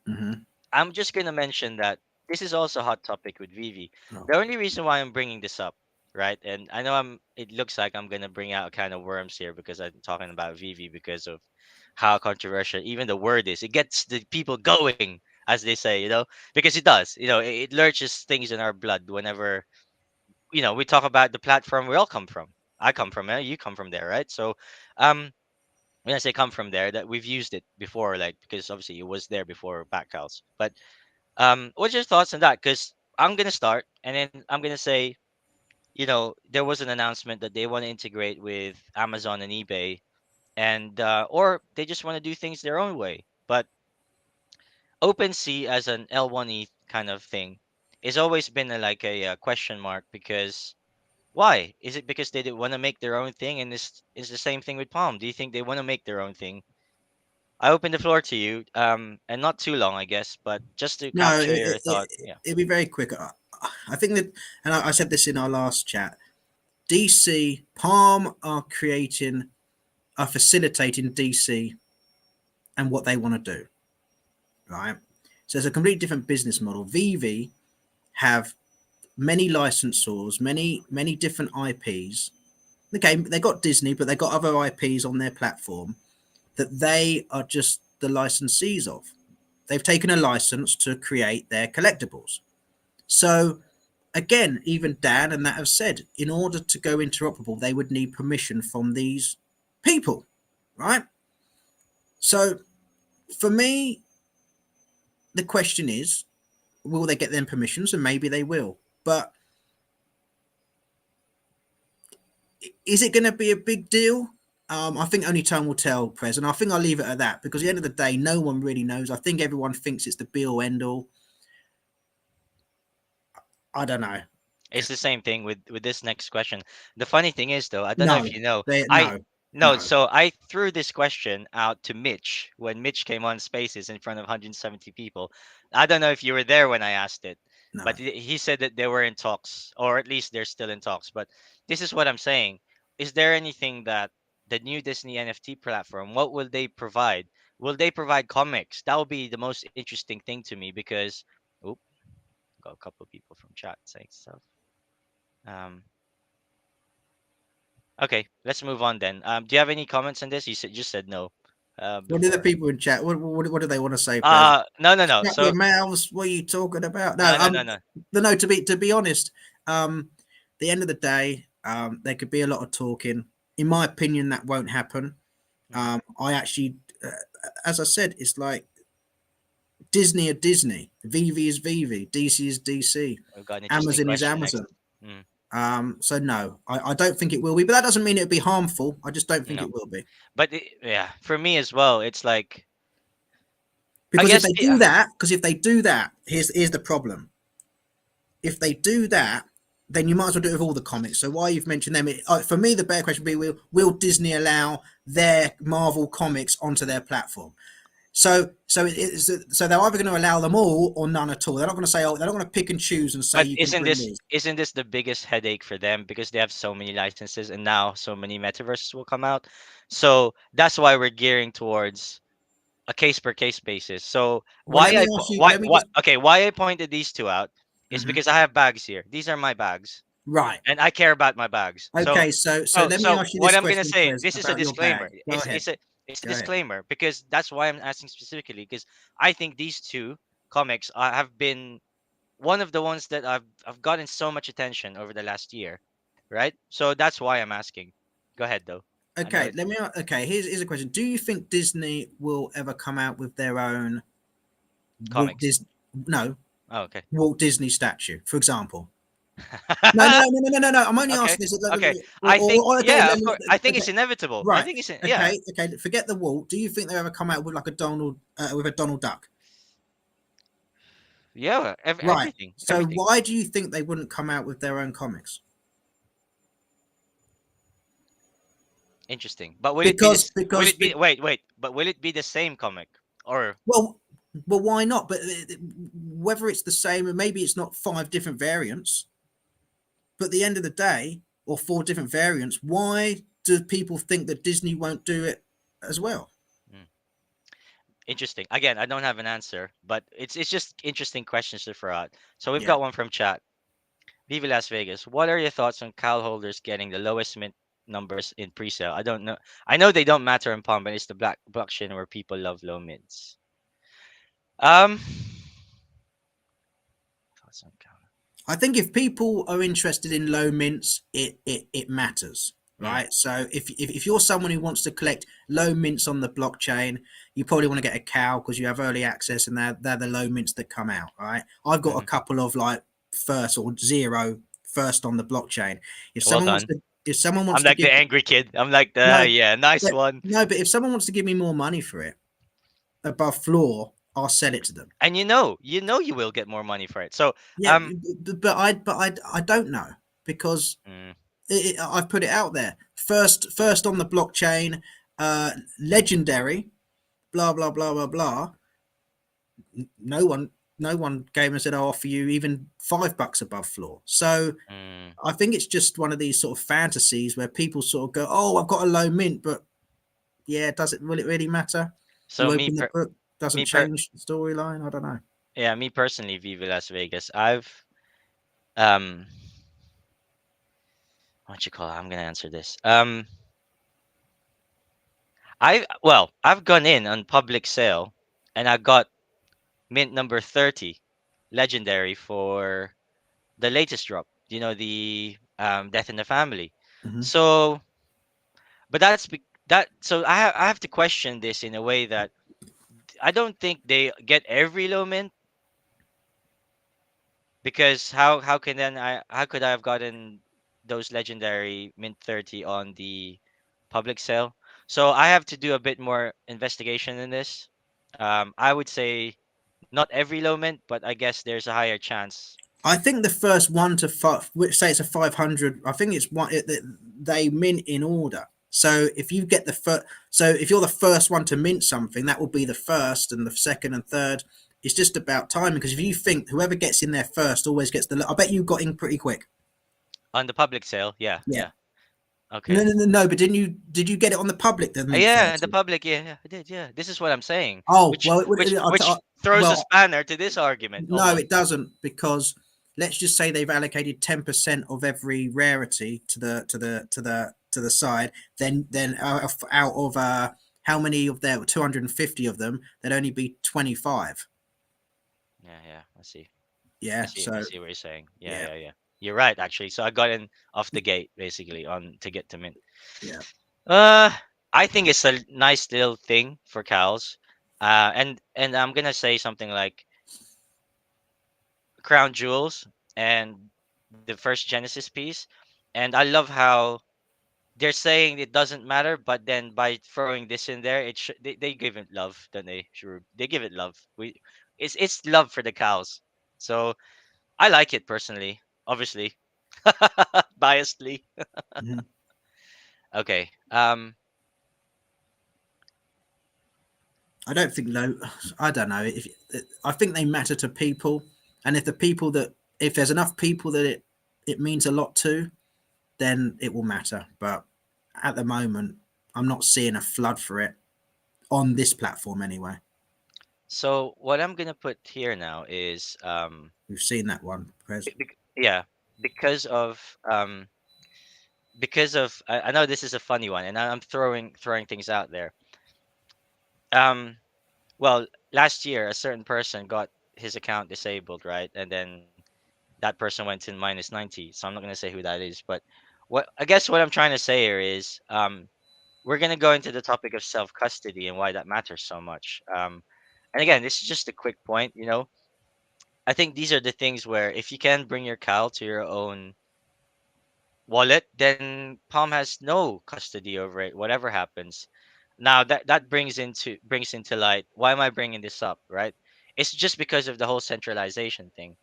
Mm-hmm. I'm just gonna mention that this is also a hot topic with Vivi. Oh. The only reason why I'm bringing this up, right? And I know It looks like I'm gonna bring out a kind of worms here because I'm talking about Vivi because of how controversial even the word is. It gets the people going, as they say, because it does. It lurches things in our blood whenever we talk about the platform we all come from. I come from it. You come from there, right? So, um, when I say come from there, that we've used it before, like because obviously it was there before Backhouse, but what's your thoughts on that? Because I'm gonna start, and then I'm gonna say there was an announcement that they want to integrate with Amazon and eBay, and or they just want to do things their own way. But OpenSea as an L1E kind of thing has always been like a question mark, because why? Is it because they want to make their own thing? And this is the same thing with Palm. Do you think they want to make their own thing? I open the floor to you, and not too long, I guess, but just to No, capture your thought. Yeah. it'll be very quick. I think that, and I said this in our last chat. DC Palm are facilitating DC and what they want to do, right? So it's a completely different business model. Veve have many licensors, many different IPs. Okay, they got Disney, but they got other IPs on their platform that they are just the licensees of. They've taken a license to create their collectibles. So again, even Dan and that have said, in order to go interoperable, they would need permission from these people, right? So for me, the question is, will they get them permissions? And maybe they will. But is it going to be a big deal? I think only time will tell, Prez. And I think I'll leave it at that, because at the end of the day, no one really knows. I think everyone thinks it's the be all end all. I don't know. It's the same thing with this next question. The funny thing is, though, I don't know No, if you know, I no, no. no, So I threw this question out to Mitch when Mitch came on Spaces in front of 170 people. I don't know if you were there when I asked it, no. but he said that they were in talks, or at least they're still in talks. But this is what I'm saying: is there anything that the new Disney NFT platform, what will they provide? Will they provide comics? That would be the most interesting thing to me, because, oop, got a couple of people from chat saying stuff. Um, Okay, let's move on then. Do you have any comments on this? Just said no What do the before. people in chat? What do they want to say, Prez? No, no, no. Shut So your mouths. What are you talking about? No, no, no, no, no. no. To be honest, the end of the day, there could be a lot of talking. In my opinion, that won't happen. Hmm. I actually, as I said, it's like Disney are Disney, Veve is Veve, DC is DC, We've got an interesting Amazon is question next. Amazon. Mm, So no, I don't think it will be, but that doesn't mean it'll be harmful. I just don't think no, it will be. but yeah, for me as well, it's like, I Because if guess they do that, here's the problem. If they do that, then you might as well do it with all the comics. So why you've mentioned them? For me, the better question would be: Will Disney allow their Marvel comics onto their platform? So they're either going to allow them all or none at all. They're not going to say, oh, they're not going to pick and choose and say but you can isn't bring this these. isn't this the biggest headache for them, because they have so many licenses and now so many metaverses will come out. So that's why we're gearing towards a case per case basis. So Well, let me ask you. Let me why just. okay, why I pointed these two out is Mhm. because I have bags here. These are my bags, Right. and I care about my bags. So Okay. So so let me so ask you what this I'm gonna question, say, Prez, this is a about your bag. disclaimer. Go ahead. It's a Go ahead. disclaimer, because that's why I'm asking specifically, because I think these two comics have been one of the ones that I've gotten so much attention over the last year, right? So that's why I'm asking. Go ahead though. I know Okay. it's Let me. Okay. Here's a question. Do you think Disney will ever come out with their own Walt comics. Disney? No, Oh, okay. Walt Disney statue, for example. No. I'm only Okay. asking this. Okay. I think, Okay, yeah, of course. I think okay, it's inevitable. I right. think it's yeah. Okay. Forget the Walt. Do you think they'll ever come out with like a Donald with a Donald Duck? Yeah, Right. everything, So everything. why do you think they wouldn't come out with their own comics? Interesting. But will it be Because this? Will because it be? Wait, wait. But will it be the same comic, or well well why not? But whether it's the same, and maybe it's not five different variants, but at the end of the day, or four different variants, why do people think that Disney won't do it as well? hmm, interesting? Again, I don't have an answer, but it's just interesting questions to throw out. So we've Yeah. got one from chat. Viva Las Vegas. What are your thoughts on cow holders getting the lowest mint numbers in pre-sale? I don't know. I know they don't matter in Palm, but it's the black blockchain where people love low mints. Um, thoughts on cow. I think if people are interested in low mints, it matters, Mm, right? So if you're someone who wants to collect low mints on the blockchain, you probably want to get a cow because you have early access and they're the low mints that come out, right? I've got a mm, couple of like first or zero first on the blockchain. If Well someone wants done. to, if someone I'm wants to like give the angry kid. I'm like the no, yeah, nice but one. no, but if someone wants to give me more money for it above floor, I'll sell it to them. And you will get more money for it. So Yeah, um, but I don't know because mm, I've put it out there. First on the blockchain, legendary, blah blah blah blah blah. No one, no one came and said I'll offer you even $5 above floor. So mm. I think it's just one of these sort of fantasies where people sort of go, "Oh, I've got a low mint," but yeah, does it? Will it really matter? So You open the book, doesn't me per change the storyline. I don't know. yeah, me personally, Viva Las Vegas. I've um, what you call it? I'm gonna answer this. I've gone in on public sale, and I got mint number 30, legendary for the latest drop. The Death in the Family. Hmm. So, but so I have to question this in a way that I don't think they get every low mint, because how could I have gotten those legendary mint 30 on the public sale? So I have to do a bit more investigation in this. I would say not every low mint, but I guess there's a higher chance. I think the first one to five, which say it's a 500, I think it's one they mint in order. So if you get the first, so if you're the first one to mint something, that will be the first, and the second and third. It's just about timing because if you think whoever gets in there first always gets the. I bet you got in pretty quick. On the public sale, yeah, Yeah. yeah, No, okay. no, no, no. But didn't you? Did you get it on the public? The mint Yeah, in the 30. public, yeah, yeah, I did, yeah. This is what I'm saying, Oh which well, which which throws a well, spanner to this argument no, almost. it doesn't because let's just say they've allocated 10% of every rarity to the side. Then out of how many of there were 250 of them, there'd only be 25. Yeah, yeah, I see. I Yeah. see. I So see what you're saying. Yeah, yeah, yeah, yeah. You're right, actually. So I got in off the gate basically on to get to mint. yeah. Uh, I think it's a nice little thing for cows. And I'm gonna say something like crown jewels and the first Genesis piece. And I love how they're saying it doesn't matter, but then by throwing this in there, they give it love, don't they? Sure, they give it love. It's love for the cows. So I like it personally, obviously, biasedly. Mhm. Okay. I don't think no. I don't know if I think they matter to people, and if the people that if there's enough people that it means a lot to, then it will matter. But at the moment, I'm not seeing a flood for it on this platform anyway. So what I'm gonna put here now is We've seen that one, Prez. yeah, because of um I know this is a funny one, and I'm throwing things out there. Um, well, last year a certain person got his account disabled, right? And then that person went to -90. So I'm not gonna say who that is, but what I'm trying to say here is we're gonna go into the topic of self custody and why that matters so much. And again, this is just a quick point. I think these are the things where if you can bring your cow to your own wallet, then Palm has no custody over it, whatever happens. Now that brings into light, why am I bringing this up, right? It's just because of the whole centralization thing.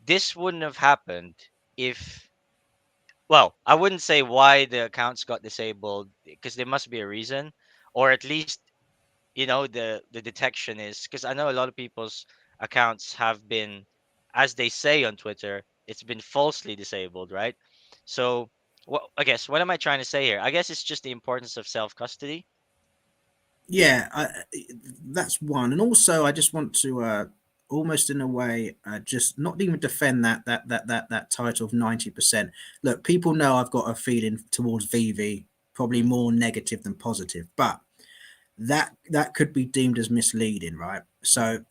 This wouldn't have happened if, well, I wouldn't say why the accounts got disabled, because there must be a reason, or at least the detection is, because I know a lot of people's accounts have been, as they say on Twitter, it's been falsely disabled, right? So I guess what am I trying to say here? I guess it's just the importance of self custody. Yeah, that's one. And also, I just want to almost in a way just not even defend that title of 90%. Look, people know I've got a feeling towards VV, probably Mm. more negative than positive, but that could be deemed as misleading, right? So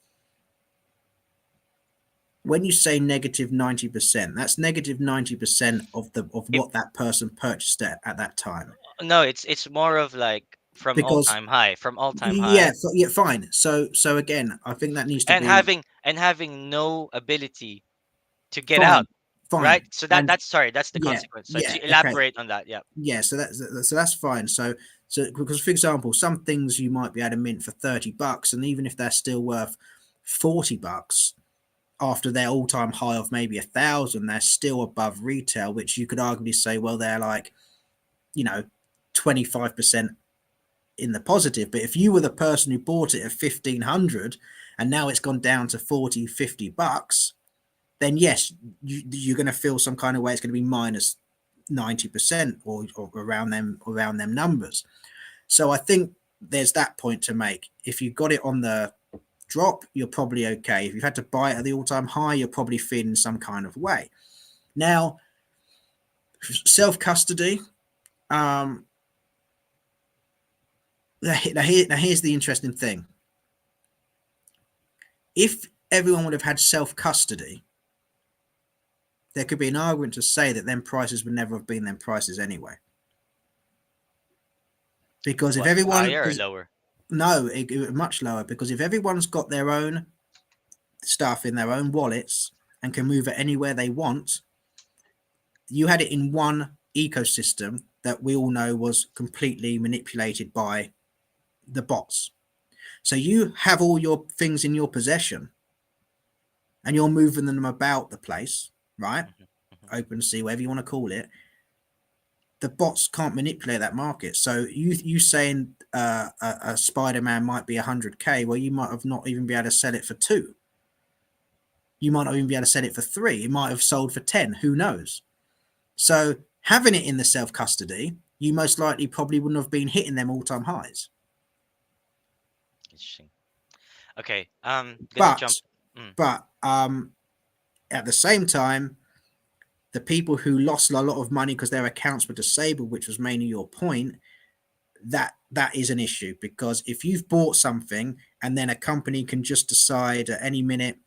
when you say negative 90%, that's negative 90% of If what that person purchased at that time. no, it's more of like from all Because time high, from all time yeah, high, yeah, fine. So again, I think that needs to and be having no ability to get fine. out. right? fine. So And that's sorry, that's the yeah, consequence. So yeah, to okay, elaborate on that, yeah. yeah. So that's fine. So because for example, some things you might be able to mint for $30, and even if they're still worth $40 after their all-time high of maybe 1,000, they're still above retail, which you could arguably say, well, they're like, 25% in the positive. But if you were the person who bought it at 1,500 and now it's gone down to 40, $50, then yes, you're going to feel some kind of way. It's going to be minus 90% or around them numbers. So I think there's that point to make. If you got it on the drop, you're probably okay. If you've had to buy it at the all-time high, you're probably feeling some kind of way. Now, self-custody. Um, here's the interesting thing. If everyone would have had self-custody, there could be an argument to say that then prices would never have been them prices anyway. Because if What, everyone, higher or because lower? no, it much lower. Because if everyone's got their own stuff in their own wallets and can move it anywhere they want, you had it in one ecosystem that we all know was completely manipulated by the bots. So you have all your things in your possession and you're moving them about the place, right? Hmm. Hmm. Open sea, whatever you want to call it. The bots can't manipulate that market. So you saying a Spider-Man might be 100K, well, you might have not even be able to sell it for two. You might not even be able to sell it for three. It might have sold for 10. Who knows? So having it in the self custody, you most likely probably wouldn't have been hitting them all time highs. Interesting. Okay, gonna But jump. Mm, but at the same time, the people who lost a lot of money because their accounts were disabled, which was mainly your point, that is an issue. Because if you've bought something and then a company can just decide at any minute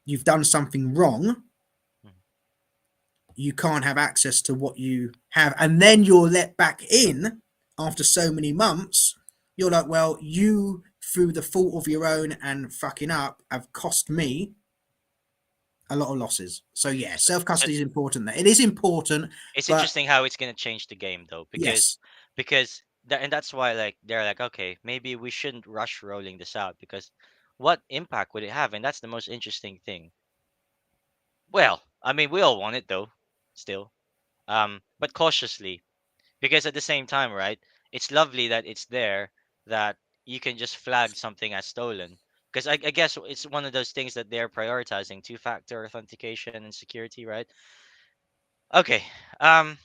you've done something wrong, mm. you can't have access to what you have, and then you're let back in after so many months. You're like, well, you through the fault of your own and fucking up have cost me a lot of losses. So yeah, So, self so custody is important. There, it is important, it's but interesting how it's gonna change the game though, yes, because that, and that's why like they're like, okay, maybe we shouldn't rush rolling this out because what impact would it have? And that's the most interesting thing. Well, I mean, we all want it though, still, but cautiously, because at the same time, right? It's lovely that it's there, that you can just flag something as stolen. Because I guess it's one of those things that they're prioritizing: two-factor authentication and security, right? Okay. Um.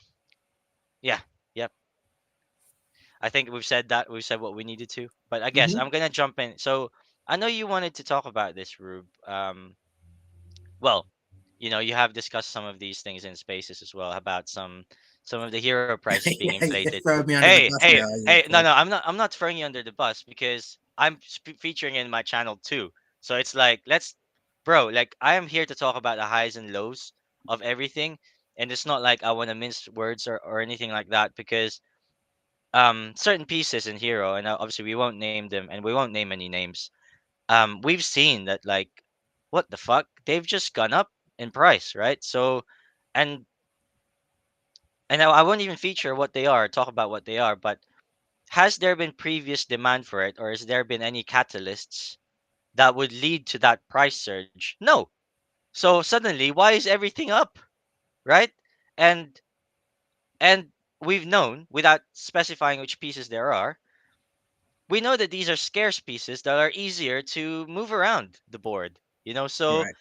Yeah. Yep. I think we've said that. We've said what we needed to. But I guess mm-hmm. I'm gonna jump in. So I know you wanted to talk about this, Rube. Well, you have discussed some of these things in spaces as well about some of the hero prices being Yeah, you inflated. throw me under the Hey, bus hey, there, are you? hey! No, Okay. no, I'm not throwing you under the bus because I'm featuring in my channel too. So it's like bro, like I am here to talk about the highs and lows of everything, and it's not like I want to mince words or anything like that because certain pieces in hero, and obviously we won't name them and we won't name any names. We've seen that like what the fuck, they've just gone up in price, right? So and I won't even feature what they are, talk about what they are, but has there been previous demand for it, or has there been any catalysts that would lead to that price surge? No. So suddenly, why is everything up, right? and and we've known, without specifying which pieces there are, we know that these are scarce pieces that are easier to move around the board, so Correct.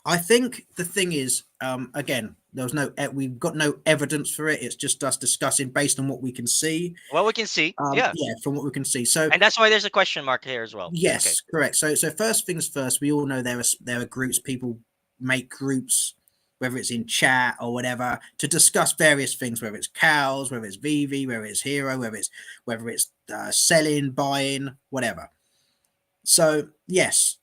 I think the thing is, again, there was no, we've got no evidence for it. It's just us discussing based on what we can see. what we can see, yeah. Yeah, from what we can see. So And that's why there's a question mark here as well. Okay. yes, correct. So first things first, we all know there are groups. People make groups, whether it's in chat or whatever, to discuss various things. Whether it's Cowls, whether it's Veve, whether it's Hero, whether it's selling, buying, whatever. So yes,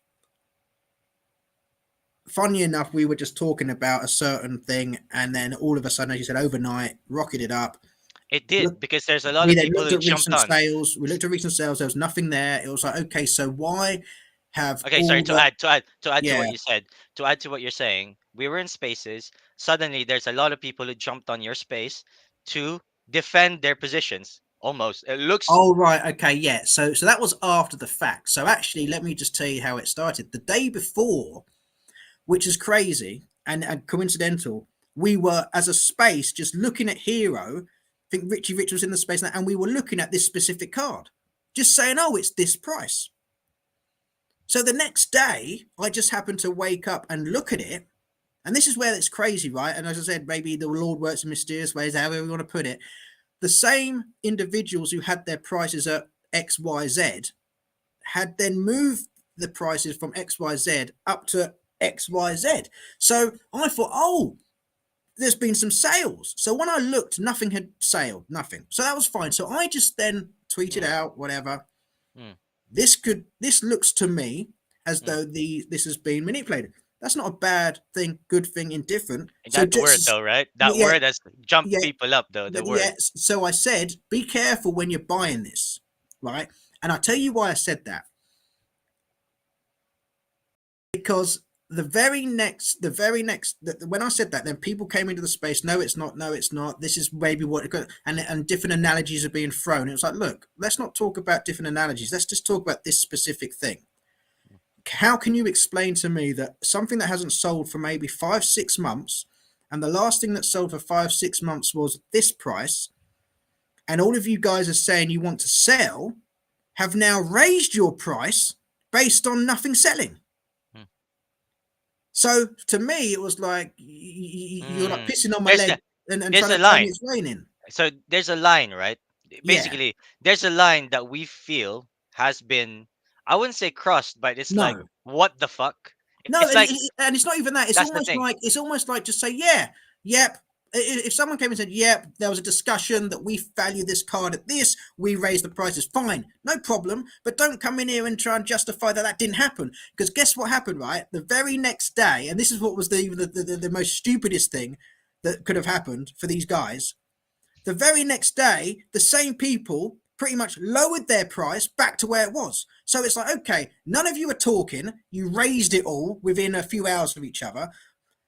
funny enough, we were just talking about a certain thing, and then all of a sudden, as you said, overnight, rocketed up. It Look, did, because there's a lot we of then people looked who at jumped recent on. sales. We looked at recent sales. There was nothing there. It was like, okay, so why have Okay, sorry, all to the add to yeah, what you said, to add to what you're saying, we were in spaces. Suddenly, there's a lot of people who jumped on your space to defend their positions. Almost, it looks. Oh right, okay, yeah. So that was after the fact. So actually, let me just tell you how it started. The day before, which is crazy and coincidental, we were as a space just looking at Hero. I think Richie Rich was in the space, and we were looking at this specific card, just saying, "Oh, it's this price." So the next day, I just happened to wake up and look at it, and this is where it's crazy, right? And as I said, maybe the Lord works in mysterious ways, however we want to put it. The same individuals who had their prices at XYZ had then moved the prices from XYZ up to XYZ. So I thought, oh, there's been some sales. So when I looked, nothing had sailed, nothing. So that was fine. So I just then tweeted Mm, out, whatever. mm, This looks to me as mm. though this has been manipulated. That's not a bad thing, good thing, indifferent. So That word just though, right? That yeah, word has jumped yeah, people up though. The word. yeah. So I said, be careful when you're buying this, right? And I'll tell you why I said that. Because when I said that, then people came into the space. No, it's not. No, it's not. This is maybe what it could, and different analogies are being thrown. It was like, look, let's not talk about different analogies. Let's just talk about this specific thing. How can you explain to me that something that hasn't sold for maybe 5 6 months, and the last thing that sold for 5 6 months was this price, and all of you guys are saying you want to sell, have now raised your price based on nothing selling? Mm, So to me, it was like you're like mm. pissing on my There's leg a and there's trying a to tell me line. it's raining. So there's a line, right? Yeah. Basically, there's a line that we feel has been, I wouldn't say crossed, but it's like, No. what the fuck? No, It's like, and it's not even that. that's the thing. It's almost like just say, yeah, yep. If someone came and said, yep, there was a discussion that we value this card at this, we raise the prices, fine, no problem. But don't come in here and try and justify that didn't happen. Because guess what happened, right? The very next day, and this is what was the most stupidest thing that could have happened for these guys. The very next day, the same people pretty much lowered their price back to where it was. So it's like, okay, none of you are talking. You raised it all within a few hours of each other.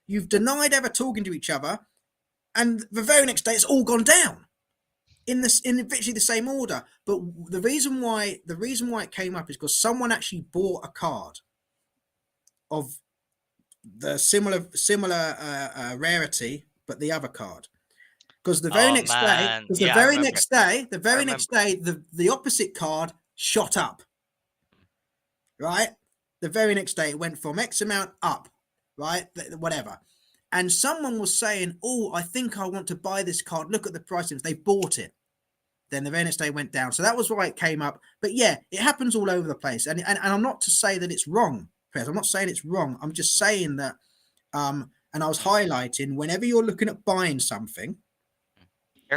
You've denied ever talking to each other, and the very next day, it's all gone down in literally the same order. But the reason why it came up is because someone actually bought a card of the similar rarity, but the other card. Because Oh man, yeah, I remember. the I very next remember. day, the opposite card shot up, right? The very next day, it went from X amount up, right? Whatever. And someone was saying, "Oh, I think I want to buy this card. Look at the prices." They bought it. Then the very next day went down. So that was why it came up. But yeah, it happens all over the place. And I'm not to say that it's wrong, Chris. I'm not saying it's wrong. I'm just Mm, saying that. And I was mm, highlighting whenever you're looking at buying something, mm.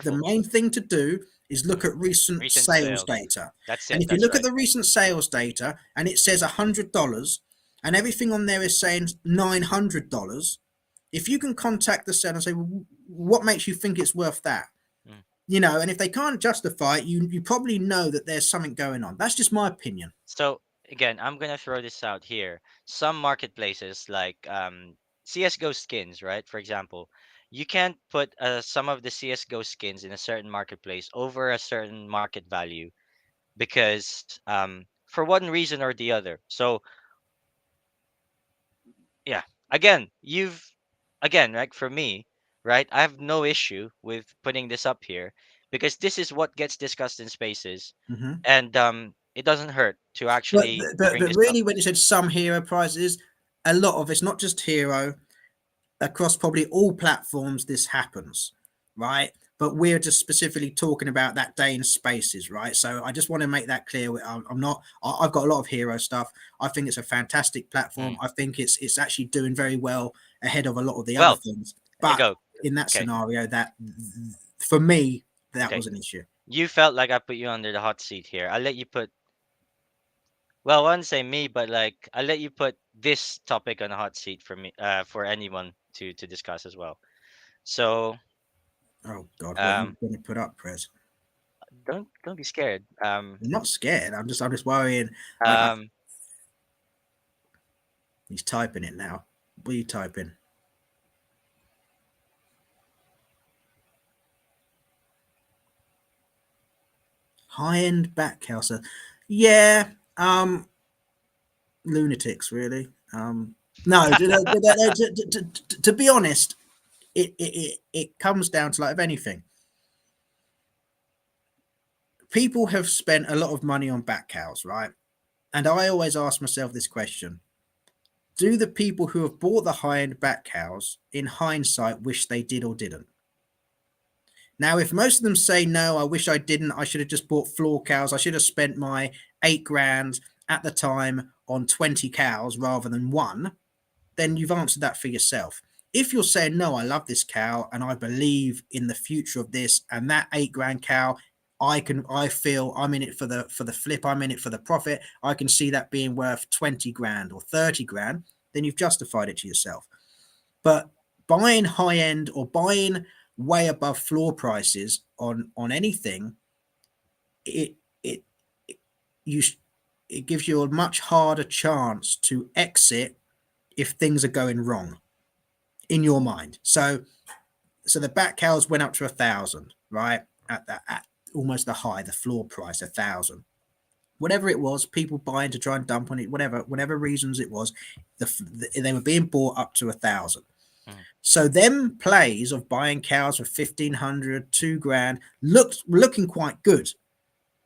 the Careful. main thing to do is look Mm. at recent Recent sales sales. data. That's And it. if you That's look at right. the recent sales data and it says $100 and everything on there is saying $900, if you can contact the seller and say, well, what makes you think it's worth that? Mm. And if they can't justify it, you probably know that there's something going on. That's just my opinion. So again, I'm gonna throw this out here. Some marketplaces like CS:GO skins, right? For example, you can't put some of the CS:GO skins in a certain marketplace over a certain market value because for one reason or the other. So yeah, again, like for me, right? I have no issue with putting this up here because this is what gets discussed in spaces, Mm-hmm. and it doesn't hurt to But, actually but bring but this up. really, when you said some hero prizes, a lot of it's not just hero. Across probably all platforms this happens, right? But we're just specifically talking about that day in spaces, right? So I just want to make that clear. I'm not. I've got a lot of hero stuff. I think it's a fantastic platform. Mm. I think it's actually doing very well ahead of a lot of the other Well, things. there you But go. in that Okay, scenario, that for me that okay. was an issue. You felt like I put you under the hot seat here. I'll let you put. Well, I wouldn't say me, but like I'll let you put this topic on the hot seat for me, for anyone to discuss as well. So Oh God, what are you um, going to put up, Prez? don't be scared. I'm not scared. I'm just worrying. Like Um, he's typing it now. What are you typing? High end back house. Yeah. Lunatics, really. No, to be honest, it comes down to, like, of anything. People have spent a lot of money on back cows, right? And I always ask myself this question: do the people who have bought the high end back cows, in hindsight, wish they did or didn't? Now, if most of them say no, I wish I didn't, I should have just bought floor cows, I should have spent my 8 grand at the time on 20 cows rather than one, then you've answered that for yourself. If you're saying, no, I love this cow and I believe in the future of this, and that 8 grand cow, I feel I'm in it for the flip, I'm in it for the profit, I can see that being worth 20 grand or 30 grand, then you've justified it to yourself. But buying high end or buying way above floor prices on anything, it it you it gives you a much harder chance to exit if things are going wrong in your mind. So the back cows went up to 1,000, right? At almost the high, the floor price, 1,000. Whatever it was, people buying to try and dump on it, whatever reasons it was, they were being bought up to 1,000. Mm. So them plays of buying cows for 1,500, 2 grand looking quite good,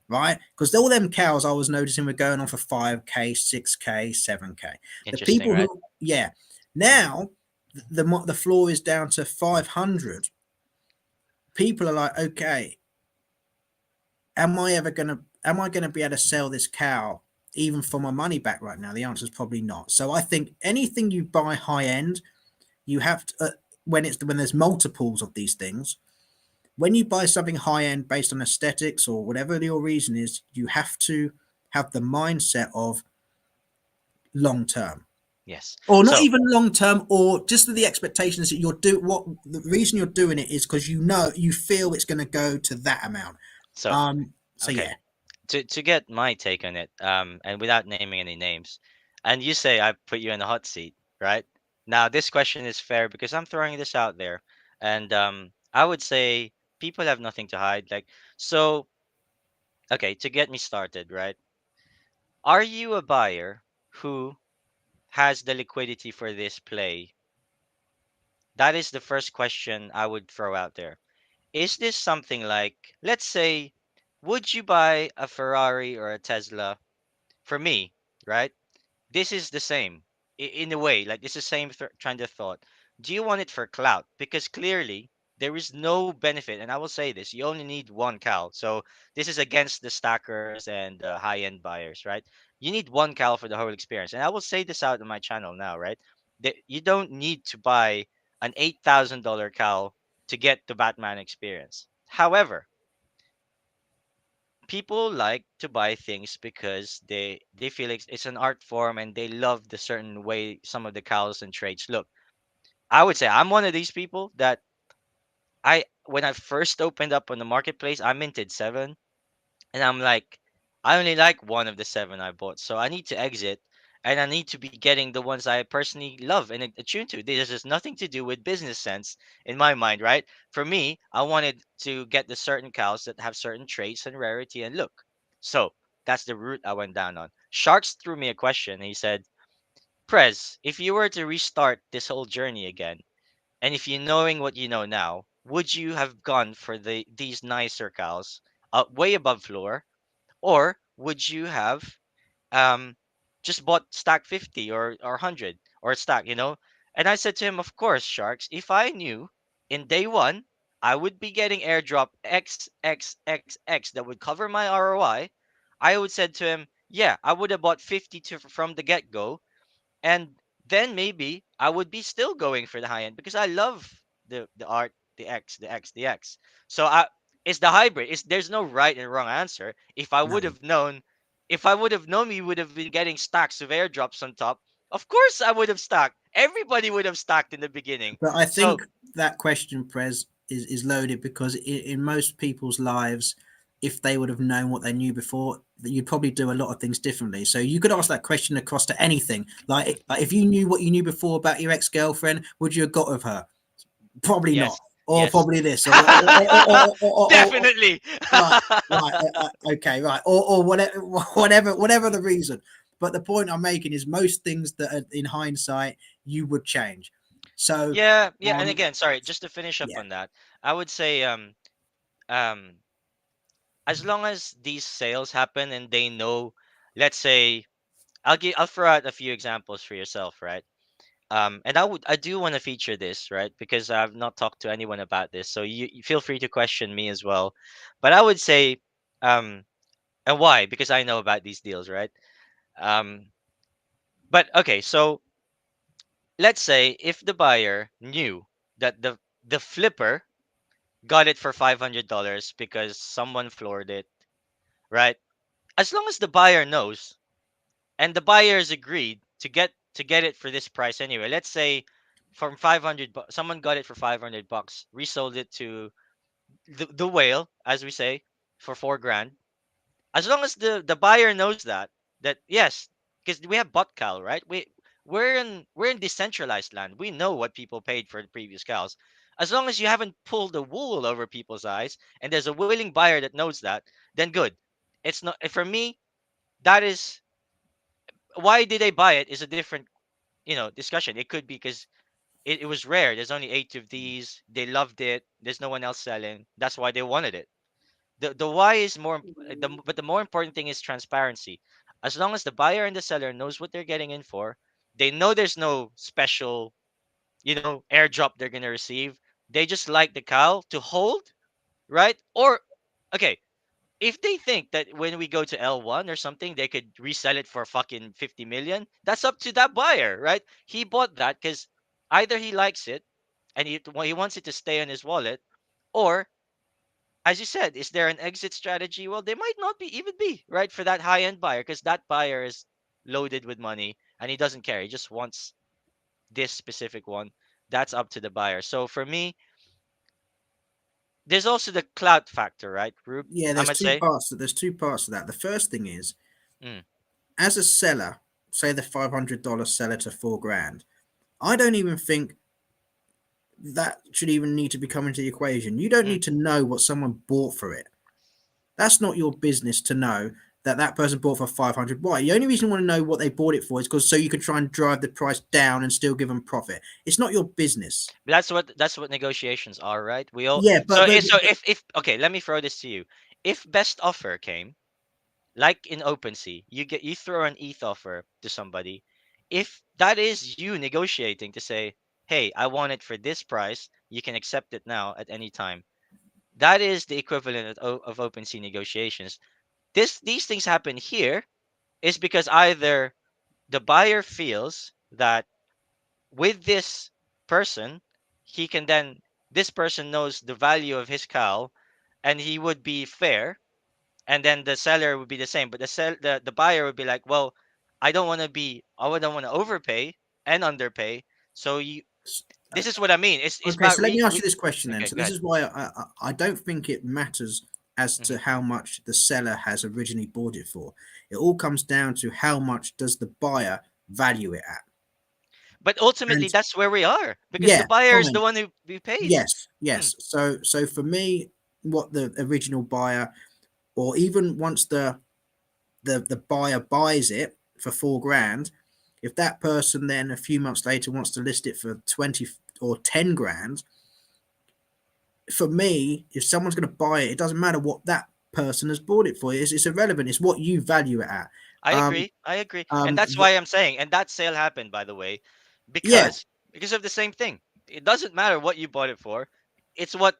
right? Because all them cows I was noticing were going on for 5K, 6K, 7K. The Interesting, people right? who, yeah, Mm. now the floor is down to 500. People are like, okay, am I gonna be able to sell this cow even for my money back right now? The answer is probably not. So I think anything you buy high end, you have to, when there's multiples of these things. When you buy something high end based on aesthetics or whatever your reason is, you have to have the mindset of long term, Yes. or not So even long term, or just the expectations that what the reason you're doing it is because you feel it's going to go to that amount. so So okay. yeah. To get my take on it, and without naming any names, and you say I put you in the hot seat, right? Now this question is fair because I'm throwing this out there, and I would say people have nothing to hide. Like, so, okay, to get me started, right? Are you a buyer who has the liquidity for this play? That is the first question I would throw out there. Is this something like, let's say, would you buy a Ferrari or a Tesla? For me, right? This is the same in a way. Like, it's the same kind of thought. Do you want it for clout? Because clearly there is no benefit, and I will say this: you only need one cow. So this is against the stackers and high-end buyers, right? You need one cow for the whole experience, and I will say this out on my channel now, right? That you don't need to buy an $8,000 cow to get the Batman experience. However, people like to buy things because they feel it's an art form and they love the certain way some of the cows and traits look. I would say I'm one of these people that I when I first opened up on the marketplace, I minted seven, and I'm like, I only like one of the seven I bought, so I need to exit, and I need to be getting the ones I personally love and attune to. This has nothing to do with business sense in my mind, right? For me, I wanted to get the certain cows that have certain traits and rarity and look. So that's the route I went down on. Sharks threw me a question. He said, Prez, if you were to restart this whole journey again, and if you knowing what you know now, would you have gone for these nicer cows, way above floor, or would you have um just bought stack 50 or 100 or stack, And I said to him, of course, Sharks, if I knew in day one I would be getting airdrop XXXX that would cover my ROI, I would said to him, yeah, I would have bought 50 from the get-go, and then maybe I would be still going for the high end because I love the art, the X. So it's the hybrid. There's no right and wrong answer. No. If I would have known we would have been getting stacks of airdrops on top, of course I would have stacked. Everybody would have stacked in the beginning. But I So think that question, Prez, is loaded because in most people's lives, if they would have known what they knew before, that you'd probably do a lot of things differently. So you could ask that question across to anything. Like if you knew what you knew before about your ex girlfriend, would you have got with her? Probably not. yes, or Yes. probably this, Definitely. right, right, okay, right, or whatever, whatever the reason. But the point I'm making is most things that are in hindsight you would change. So, Yeah, yeah, and um, again, sorry, just to finish up yeah, on that, I would say um as long as these sales happen and they know, let's say, I'll throw out a few examples for yourself, right? And I do want to feature this, right? Because I've not talked to anyone about this, so you feel free to question me as well. But I would say, um, and why? Because I know about these deals, right? Um, but okay, so let's say if the buyer knew that the flipper got it for $500 because someone floored it, right? As long as the buyer knows and the buyers agreed to get it for this price anyway. Let's say from 500 someone got it for 500 bucks, resold it to the whale, as we say, for 4 grand. As long as the buyer knows that yes, because we have bot cow, right? We're in decentralized land. We know what people paid for the previous cows. As long as you haven't pulled the wool over people's eyes and there's a willing buyer that knows that, then good. It's not for me. That is why did they buy it is a different discussion. It could be because it was rare. There's only 8 of these. They loved it. There's no one else selling. That's why they wanted it. The why is but the more important thing is transparency. As long as the buyer and the seller knows what they're getting in for, they know there's no special airdrop they're gonna receive. They just like the cow to hold, right? Or okay, if they think that when we go to L1 or something, they could resell it for fucking 50 million, that's up to that buyer, right? He bought that because either he likes it and he wants it to stay on his wallet, or, as you said, is there an exit strategy? Well, there might not be, even be, right, for that high end buyer because that buyer is loaded with money and he doesn't care. He just wants this specific one. That's up to the buyer. So for me, there's also the clout factor, right, Rube? yeah. I might say. There's two parts to that. The first thing is, Mm, as a seller, say the $500 seller to 4 grand. I don't even think that should even need to be coming into the equation. You don't mm. need to know what someone bought for it. That's not your business to know that that person bought for 500. Why? The only reason you want to know what they bought it for is because so you can try and drive the price down and still give them profit. It's not your business. That's what negotiations are, right? We all Yeah, so if okay, let me throw this to you. If best offer came, like in OpenSea, you throw an ETH offer to somebody. If that is you negotiating to say, "Hey, I want it for this price. You can accept it now at any time." That is the equivalent of OpenSea negotiations. These things happen here is because either the buyer feels that with this person, he can then this person knows the value of his cow, and he would be fair, and then the seller would be the same, but the buyer would be like, well, I don't want to overpay and underpay, so you this is what I mean. It's okay, about so let me ask you this question then. okay, So go this ahead. is why I don't think it matters as Hmm. to how much the seller has originally bought it for. It all comes down to how much does the buyer value it at. But ultimately And that's where we are because the yeah, buyer is the fine. one who pays. Yes, Mm, yes. So for me, what the original buyer, or even once the buyer buys it for 4 grand, if that person then a few months later wants to list it for 20 or 10 grand, for me, if someone's going to buy it, it doesn't matter what that person has bought it for. It's irrelevant. It's what you value it at. I Um, agree. I agree. And um, that's why I'm saying, and that sale happened, by the way, yeah, because of the same thing. It doesn't matter what you bought it for. It's what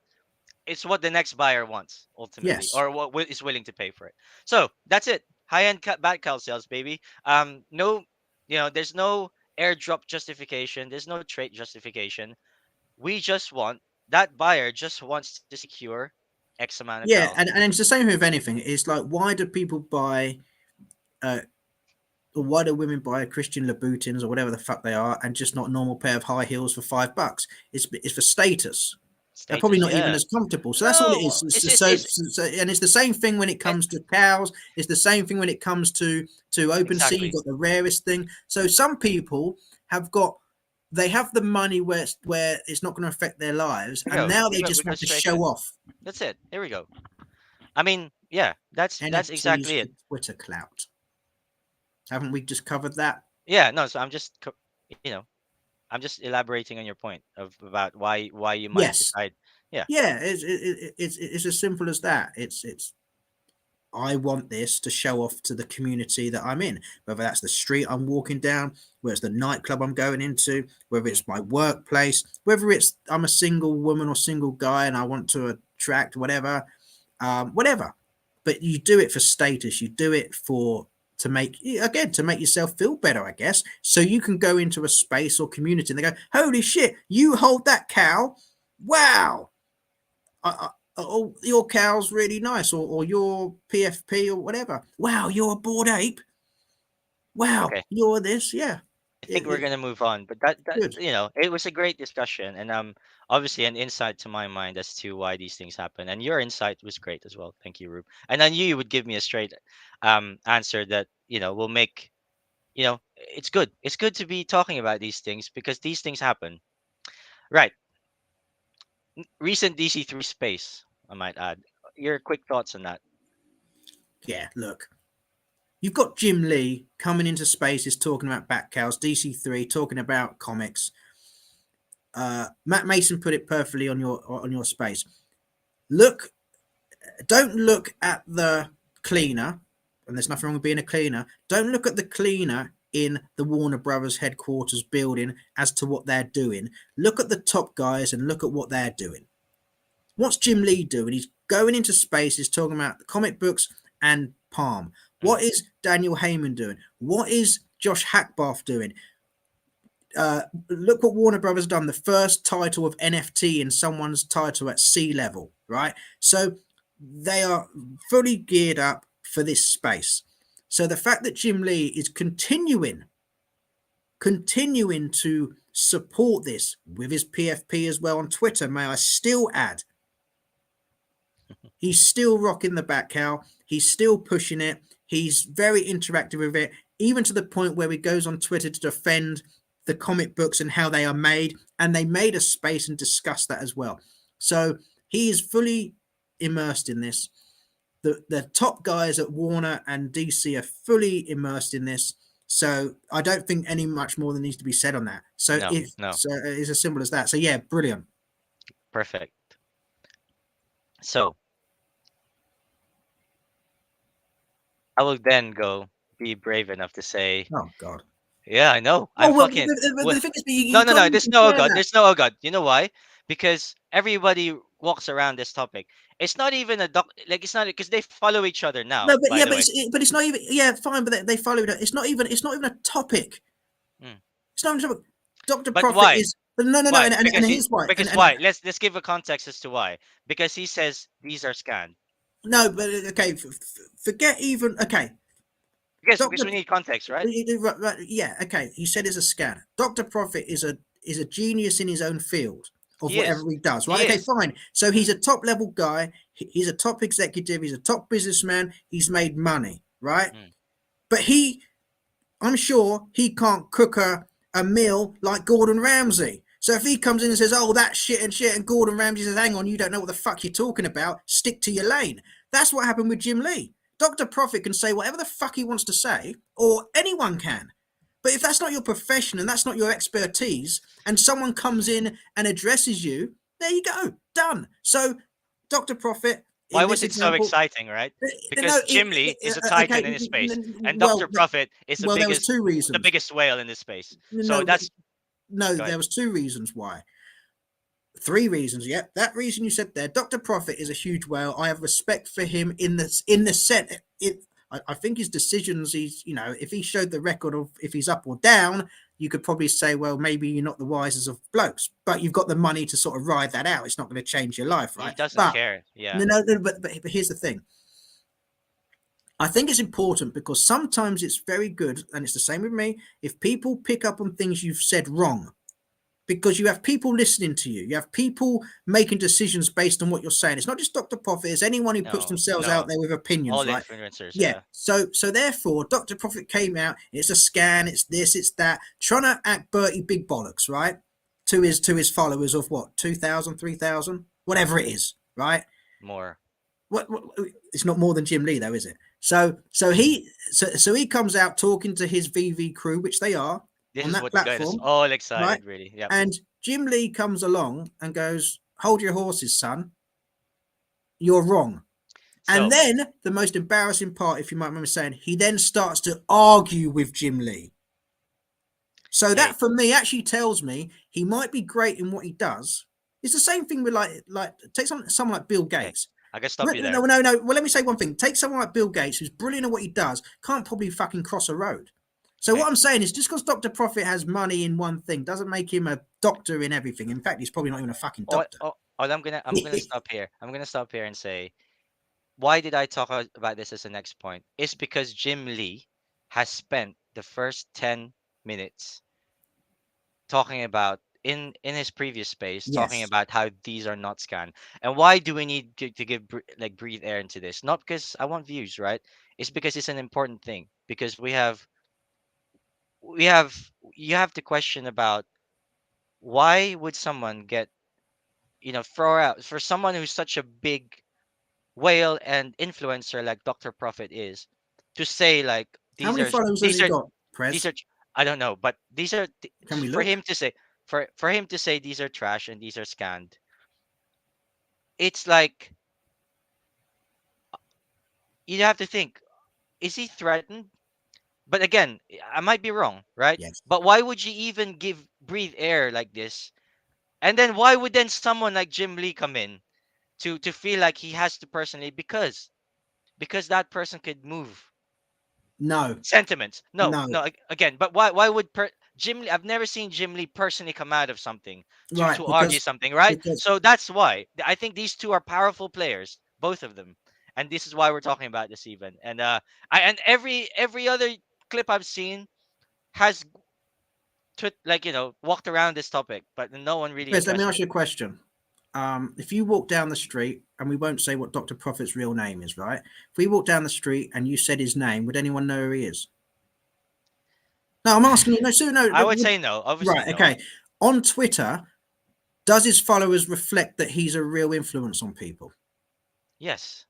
it's what the next buyer wants ultimately, yes, or what is willing to pay for it. So that's it. High end bad cow sales, baby. No, there's no airdrop justification. There's no trade justification. We just want that buyer just wants to secure X amount of yeah, cows. and it's the same with anything. It's like, why do people buy? Uh, or why do women buy Christian Louboutins or whatever the fuck they are, and just not a normal pair of high heels for $5? It's for status. They're probably Status, not even yeah. as comfortable. So that's all it No, is. And it's the same thing when it eh, comes to cows. It's the same thing when it comes to open sea. You've exactly. got the rarest thing. So some people have got they have the money where it's not going to affect their lives, We and go. now We they go. just We go want to straight to show it. off. That's it. Here we go. I mean, yeah, that's NFTs exactly for it. Twitter clout. Haven't we just covered that? Yeah. No. So I'm just, you know, I'm just elaborating on your point of about why you might Yes. decide. Yeah. Yeah, it's as simple as that. It's I want this to show off to the community that I'm in, whether that's the street I'm walking down, whether it's the nightclub I'm going into, whether Mm, it's my workplace, whether it's I'm a single woman or single guy and I want to attract whatever, whatever. But you do it for status. You do it for to make again to make yourself feel better, I guess. So you can go into a space or community and they go, "Holy shit, you hold that cow! Wow, oh, your cow's really nice, or your PFP or whatever. Wow, you're a bored ape. Wow, okay. you're this. Yeah, I think we're it's gonna move on, but that good. it was a great discussion, and obviously an insight to my mind as to why these things happen. And your insight was great as well. Thank you, Rube. And I knew you would give me a straight answer that will make it's good. It's good to be talking about these things because these things happen. Right. Recent DC3 space, I might add. Your quick thoughts on that. Yeah, look, you've got Jim Lee coming into spaces talking about back cows, DC3 talking about comics. Matt Mason put it perfectly on your space. Look, don't look at the cleaner, and there's nothing wrong with being a cleaner. Don't look at the cleaner in the Warner Brothers headquarters building as to what they're doing. Look at the top guys and look at what they're doing. What's Jim Lee doing? He's going into space. He's talking about the comic books and Palm. Mm, What is Daniel Heyman doing? What is Josh Hackbarth doing? Look what Warner Brothers done. The first title of NFT in someone's title at sea level, right? So they are fully geared up for this space. So the fact that Jim Lee is continuing to support this with his PFP as well on Twitter, may I still add, he's still rocking the back cow. He's still pushing it. He's very interactive with it, even to the point where he goes on Twitter to defend the comic books and how they are made. And they made a space and discussed that as well. So he is fully immersed in this. The top guys at Warner and DC are fully immersed in this. So I don't think any much more than needs to be said on that. So no, if no. so, it's as simple as that. So yeah, brilliant. Perfect. So I will then go be brave enough to say, Oh God. yeah, I know. I'm Oh well, fucking. the thing is, No, you no, can't no. even There's no oh compare god. that. There's no oh god. You know why? Because everybody walks around this topic. It's not even a like it's not because they follow each other now. No, but By yeah, the way, but it's not even yeah, fine, but they followed it. It's not even a topic. mm. It's not even a topic. Doctor But Prophet why? is no, Why? and Because he. here's why. Because And why? Let's give a context as to why. Because he says these are scanned. no, but okay, forget even okay. Because Doctor, we need context, right? yeah, okay. He said it's a scam. Doctor Prophet is a genius in his own field of He whatever is. he does. He Right? Okay, is. fine. So he's Mm, a top level guy. He's a top executive. He's a top businessman. He's made money. Right? mm, But I'm sure he can't cook a meal like Gordon Ramsay. So if he comes in and says, "Oh, that shit," and Gordon Ramsay says, "Hang on, you don't know what the fuck you're talking about. Stick to your lane." That's what happened with Jim Lee. Dr. Prophet can say whatever the fuck he wants to say, or anyone can. But if that's not your profession and that's not your expertise, and someone comes in and addresses you, there you go, done. So, Dr. Prophet, why in was this it so example, exciting, right? no, Because Jim Lee is a okay, titan in his space, and well, Dr. Prophet is there was two the reasons. biggest whale in this space. So No, that's no, go ahead. there was two reasons why. Three reasons. Yep, that reason you said there. Dr. Prophet is a huge whale. I have respect for him in the set. I think his decisions. If he showed the record of if he's up or down, you could probably say, well, maybe you're not the wisest of blokes, but you've got the money to sort of ride that out. It's not going to change your life, He right? doesn't But care. Yeah. no, but here's the thing. I think it's important because sometimes it's very good, and it's the same with me. If people pick up on things you've said wrong, because you have people listening to you. You have people making decisions based on what you're saying. It's not just Dr. Profit, it's anyone who puts No, themselves out no. there with opinions, All right? influencers, Yeah. yeah. So therefore, Dr. Profit came out, it's a scan, it's this, it's that, trying to act Bertie Big Bollocks, right? To his followers of what, 2,000, 3,000, whatever it is, right? More. What it's not more than Jim Lee though, is it? So he comes out talking to his VV crew, which they are This on is that what got us platform, all right? excited, really. Yep. And Jim Lee comes along and goes, "Hold your horses, son. You're wrong." And So, then the most embarrassing part, if you might remember saying, he then starts to argue with Jim Lee. So hey, that for me actually tells me he might be great in what he does. It's the same thing with like take someone like Bill okay, Gates. I can stop No, you no, there. no, no. Well, let me say one thing. Take someone like Bill Gates, who's brilliant at what he does, can't probably fucking cross a road. So what Okay. I'm saying is, just because Dr. Profit has money in one thing doesn't make him a doctor in everything. In fact, he's probably not even a fucking doctor. I'm gonna stop here. I'm gonna stop here and say, why did I talk about this as the next point? It's because Jim Lee has spent the first 10 minutes talking about in his previous space, talking Yes. about how these are not scanned. And why do we need to give like breathe air into this? Not because I want views, right? It's because it's an important thing, because we have you have to question about why would someone get, throw out, for someone who's such a big whale and influencer like Dr. Profit is, to say like How these many are followers has these he are got, these Prez? are I don't know, but Can we for look? him to say, for him to say these are trash and these are scanned. It's like, you have to think, is he threatened? But again, I might be wrong, right? Yes. But why would you even breathe air like this? And then why would then someone like Jim Lee come in to feel like he has to personally, because that person could move No. sentiments. No, No. no. Again, but why would Jim Lee? I've never seen Jim Lee personally come out of something Right. to argue Because something, right? because So that's why I think these two are powerful players, both of them, and this is why we're talking about this even. And and every other clip I've seen has like, walked around this topic, but no one really Prez, let me addresses ask it. you a question. If you walk down the street, and we won't say what Dr. Profit's real name is, right? If we walk down the street and you said his name, would anyone know who he is? No, I'm asking you. No, so no. I would say no. Obviously, Right. no. Okay. On Twitter, does his followers reflect that he's a real influence on people? Yes.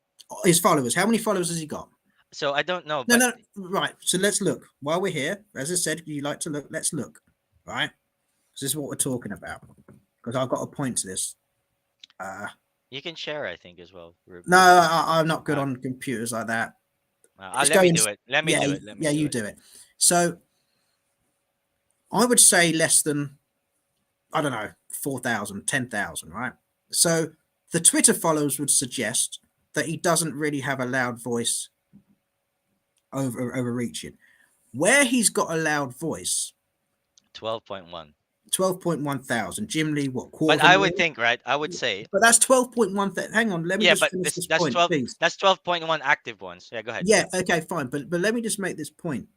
His followers. How many followers has he got? So I don't know, No, but no. Right. So let's look. While we're here, as I said, you like to look. Let's look. Right. This is what we're talking about. Because I've got a point to this. Uh, you can share, I think, as well, Rube. no, I'm not good Uh, on computers like that. Let's Let go me in. do it. Let me Yeah, do it. Let me yeah, do you it. do it. So I would say less than, I don't know, 4,000, 10,000, right? So the Twitter followers would suggest that he doesn't really have a loud voice overreaching. Where he's got a loud voice, 12.1. 12.1 thousand. Jim Lee, what, quarter But of a I would million? think, right? I would say, But that's 12.1. Hang on, let me yeah, just but finish this this point, please. that's 12.1 active ones. Yeah, go ahead. Yeah, okay, fine. But let me just make this point.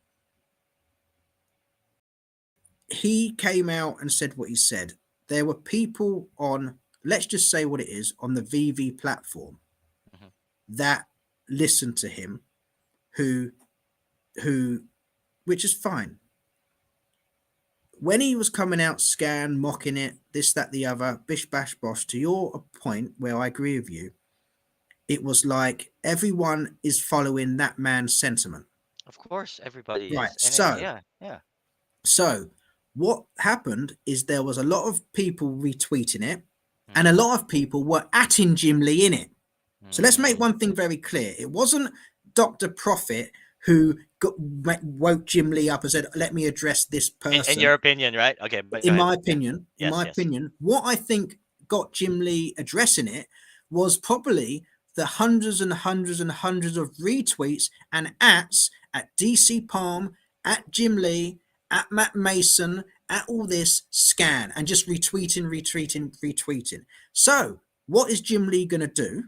He came out and said what he said. There were people on, let's just say what it is, on the VV platform Hmm. that listened to him, who, who, which is fine. When he was coming out, scan, mocking it, this, that, the other, bish, bash, bosh, to your point where I agree with you, it was like everyone is following that man's sentiment. Of course, everybody Right. is, and So, yeah, yeah. so what happened is there was a lot of people retweeting it, and a Mm, lot of people were atting Jim Lee in it. So let's make mm. one thing very clear. It wasn't Dr. Profit who woke Jim Lee up and said, let me address this In person. your opinion, right? Okay, but go In ahead. my Yeah. opinion, Yes, yes. what I think got Jim Lee addressing it was probably the hundreds and hundreds and hundreds of retweets and at DC Palm, at Jim Lee, at Matt Mason, at all this scan, and just retweeting, retweeting, retweeting. So, what is Jim Lee going to do?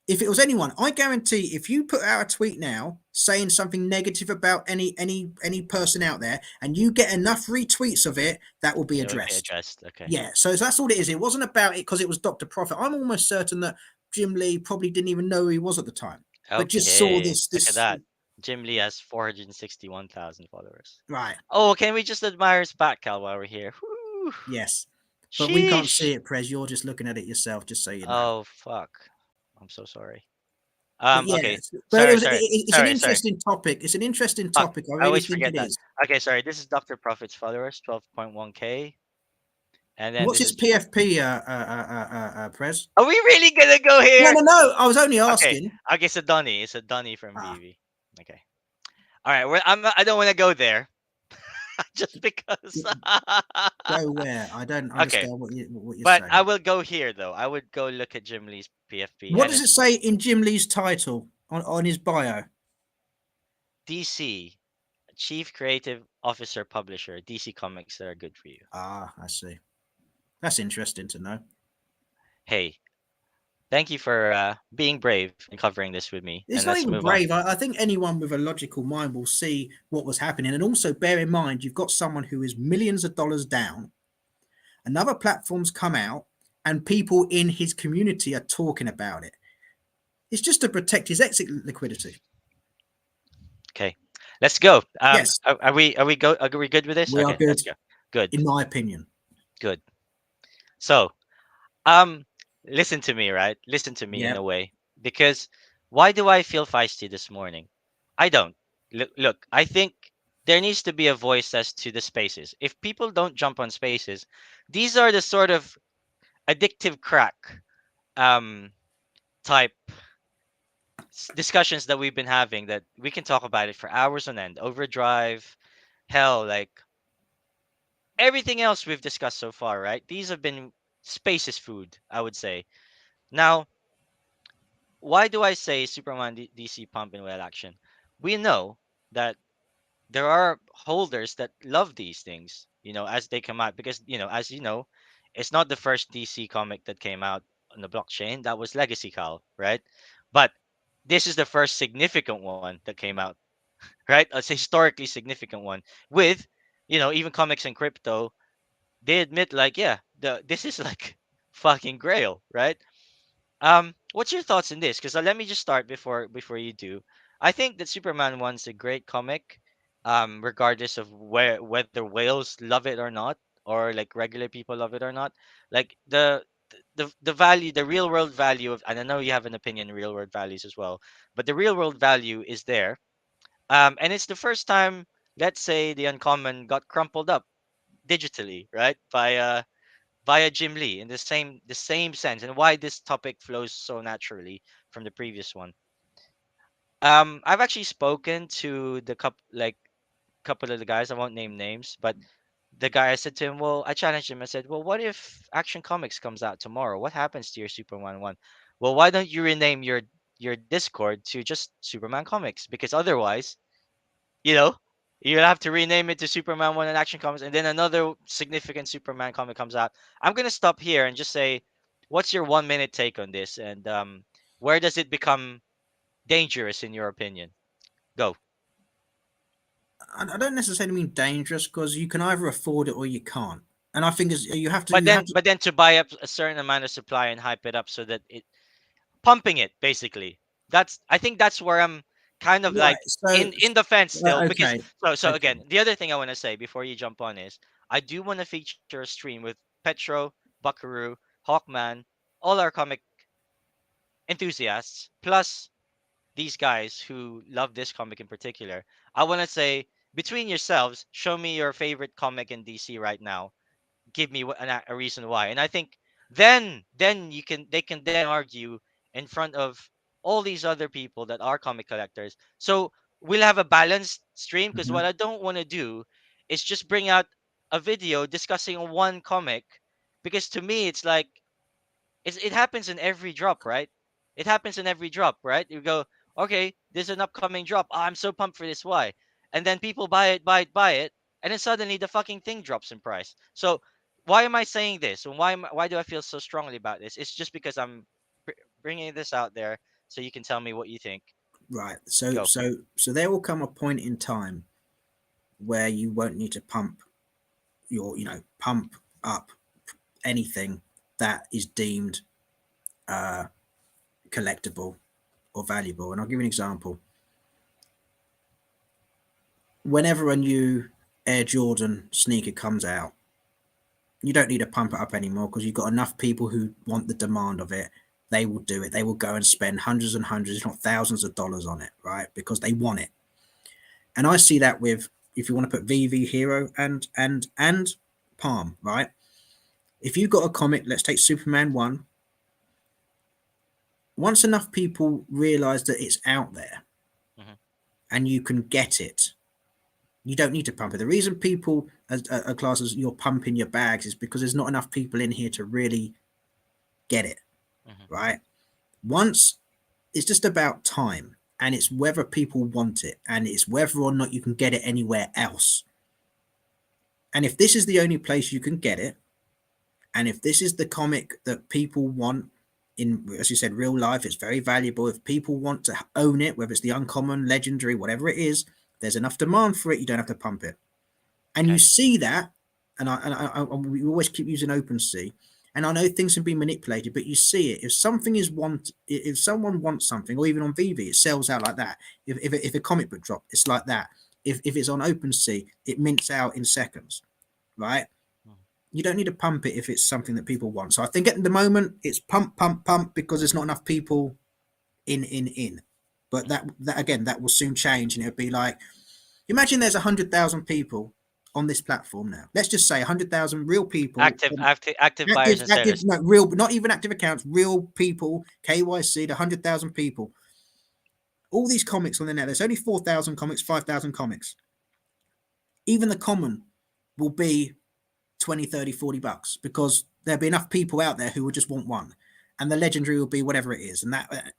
If it was anyone, I guarantee if you put out a tweet now saying something negative about any person out there, and you get enough retweets of it, that will be It would be addressed. addressed. Okay. Yeah, so that's all it is. It wasn't about it because it was Dr. Prophet. I'm almost certain that Jim Lee probably didn't even know who he was at the time, but just saw Okay. Look at this that. Jim Lee has 461,000 followers. right. Oh, can we just admire his back, Cal, while we're here? Whew. Yes, but we can't see Sheesh. it, Prez. You're just looking at it yourself, just so you know. Oh, fuck. I'm so sorry. But yeah, Okay. but Sorry, sorry. it's an Sorry. interesting topic. It's an interesting Fuck. topic. I I really always think forget it that. is. Okay, sorry. This is Dr. Prophet's followers, 12.1K. And then What's this his is. PFP, Prez? Are we really gonna go No, here? no, no. I was only Okay. asking. Okay, it's a Donny. It's a Donny from Ah, Veve. Okay. All right. I don't want to go there just because. go where? I don't Okay. understand what you're But I saying. will go here though. I would go look at Jim Lee's PFP, What and does it it's say in Jim Lee's title on his bio? DC, Chief Creative Officer Publisher, DC Comics that are good for you. Ah, I see. That's interesting to know. Hey, thank you for being brave and covering this with me. It's And not let's even move on. brave. I think anyone with a logical mind will see what was happening. And also bear in mind, you've got someone who is millions of dollars down. Another platform's come out, and people in his community are talking about it. It's just to protect his exit liquidity. Okay, let's go. Yes, Are we good with this? we are Okay, good, let's go. Good, in my opinion. good. So, um, listen to me, right? Listen to me in a Yep. way, because why do I feel feisty this morning? I don't. Look, I think there needs to be a voice as to the spaces. If people don't jump on spaces, these are the sort of addictive crack um type discussions that we've been having that we can talk about it for hours on end. Overdrive, hell, like everything else we've discussed so far, right? These have been spaces food, I would say. Now, why do I say Superman DC pump in whale action? We know that there are holders that love these things, as they come out, because as you know, it's not the first DC comic that came out on the blockchain. That was Legacy Cal, right? But this is the first significant one that came out, right? A historically significant one with, even comics and crypto. They admit, like, yeah, this is like fucking Grail, right? What's your thoughts on this? Because let me just start before you do. I think that Superman one's a great comic, regardless of whether whales love it or not, or like regular people love it or not. Like the value, the real world value of, and I know you have an opinion on real world values as well, but the real world value is there. And it's the first time, let's say, the uncommon got crumpled up digitally, right, via Jim Lee in the same sense, and why this topic flows so naturally from the previous one. I've actually spoken to the couple of the guys. I won't name names, but the guy, I said to him, well, I challenged him. I said, well, what if Action Comics comes out tomorrow? What happens to your Superman one? Well, why don't you rename your Discord to just Superman Comics? Because otherwise, you know, you'll have to rename it to Superman One and Action Comics, and then another significant Superman comic comes out. I'm gonna stop here and just say, what's your 1 minute take on this, and where does it become dangerous in your opinion? Go. I don't necessarily mean dangerous because you can either afford it or you can't. And I think is you have to But you have then, to but then to buy up a certain amount of supply and hype it up so that it pumping it basically. I think that's where I'm kind of right. like So in the fence still, because okay, so okay. again, the other thing I want to say before you jump on is I do want to feature a stream with Petro, Buckaroo, Hawkman, all our comic enthusiasts, plus these guys who love this comic in particular. I want to say, between yourselves, show me your favorite comic in DC right now, give me a reason why. And I think then they can then argue in front of all these other people that are comic collectors. So we'll have a balanced stream, because what Mhm. I don't want to do is just bring out a video discussing one comic, because to me it's like it happens in every drop, right? It happens in every drop, right? You go, okay, there's an upcoming drop. Oh, I'm so pumped for this. Why? And then people buy it, and then suddenly the fucking thing drops in price. So why am I saying this? And why do I feel so strongly about this? It's just because I'm bringing this out there so you can tell me what you think. Right. So Go. so so there will come a point in time where you won't need to pump up anything that is deemed uh, collectible or valuable. And I'll give you an example. Whenever a new Air Jordan sneaker comes out, you don't need to pump it up anymore because you've got enough people who want the demand of it. They will do it. They will go and spend hundreds and hundreds, if not thousands of dollars on it, right? Because they want it. And I see that with, if you want to put VV Hero and Palm, right? If you've got a comic, let's take Superman 1. Once enough people realize that it's out there Hmm. and you can get it, you don't need to pump it. The reason people are classed as you're pumping your bags is because there's not enough people in here to really get it, Hmm. right? Once, it's just about time, and it's whether people want it, and it's whether or not you can get it anywhere else. And if this is the only place you can get it, and if this is the comic that people want in, as you said, real life, it's very valuable. If people want to own it, whether it's the uncommon, legendary, whatever it is, there's enough demand for it. You don't have to pump it, and you Okay. see that. And we always keep using OpenSea, and I know things can be manipulated, but you see it. If something is if someone wants something, or even on VV, it sells out like that. If a comic book drop, it's like that. If it's on OpenSea, it mints out in seconds, right? Mhm. You don't need to pump it if it's something that people want. So I think at the moment it's pump, pump, pump because there's not enough people in. But Mhm. that again, that will soon change, and it'll be like, imagine there's 100,000 people on this platform now. Let's just say 100,000 real people, Active buyers and sellers. no, real, not even active accounts, real people, KYC, 100,000 people. All these comics on the net. There's only 4,000 comics, 5,000 comics. Even the common will be 20, 30, $40 because there'll be enough people out there who will just want one, and the legendary will be whatever it is, and that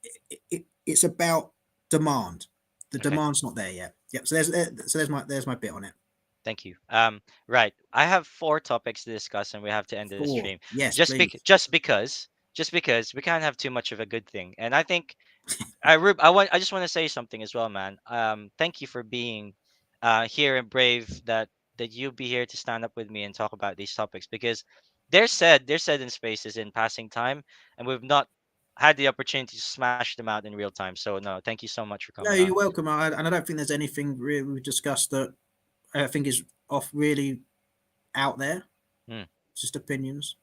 it's about demand. The Okay. demand's not there yet. Yep. So there's my bit on it. Thank you. Right. I have four topics to discuss, and we have to end the stream. Four. Yes, Just bec- please. just because, just because we can't have too much of a good thing. And I think I just want to say something as well, man. Thank you for being here and brave that you'll be here to stand up with me and talk about these topics because they're said in spaces in passing time, and we've not had the opportunity to smash them out in real time. So no, thank you so much for No, coming on. you're welcome. And I don't think there's anything really we've discussed that I think is off really out there. Hmm. Just opinions.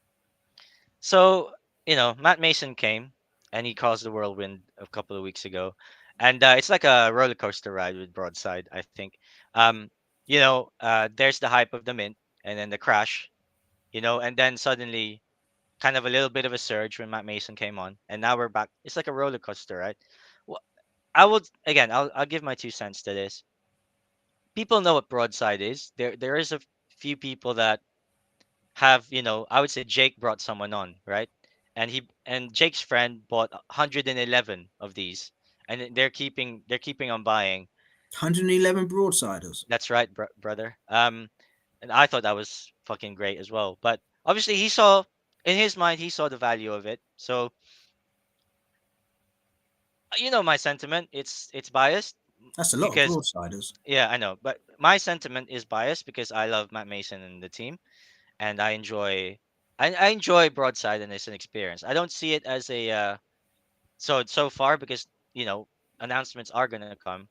So, Matt Mason came and he caused the whirlwind a couple of weeks ago. And it's like a roller coaster ride with Broadside, I think. There's the hype of the mint and then the crash, and then suddenly kind of a little bit of a surge when Matt Mason came on. And now we're back. It's like a roller coaster, right? Well, again, I'll give my 2 cents to this. People know what Broadside is. There is a few people that have I would say Jake brought someone on, right? And Jake's friend bought 111 of these, and then they're keeping on buying. 111 broadsiders. That's right, brother. And I thought that was fucking great as well, but obviously he saw, in his mind, he saw the value of it. So my sentiment, it's biased That's a lot of because, broadsiders. yeah, I know, but my sentiment is biased because I love Matt Mason and the team, and I enjoy Broadside and it's an experience. I don't see it as a so far because announcements are gonna come.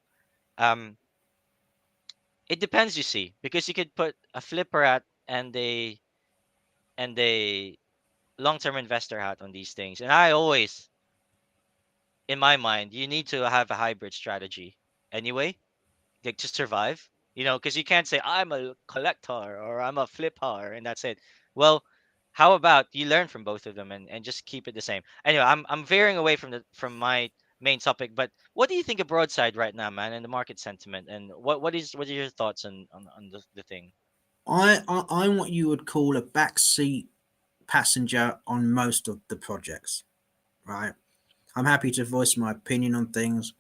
Um, it depends, you see, because you could put a flipper hat and a long-term investor hat on these things, and I always, in my mind, you need to have a hybrid strategy anyway, like to survive. Because you can't say I'm a collector or I'm a flipper and that's it. Well, how about you learn from both of them and just keep it the same? Anyway, I'm veering away from my main topic, but what do you think of Broadside right now, man, and the market sentiment, and what are your thoughts on the thing? I'm what you would call a backseat passenger on most of the projects, right? I'm happy to voice my opinion on things,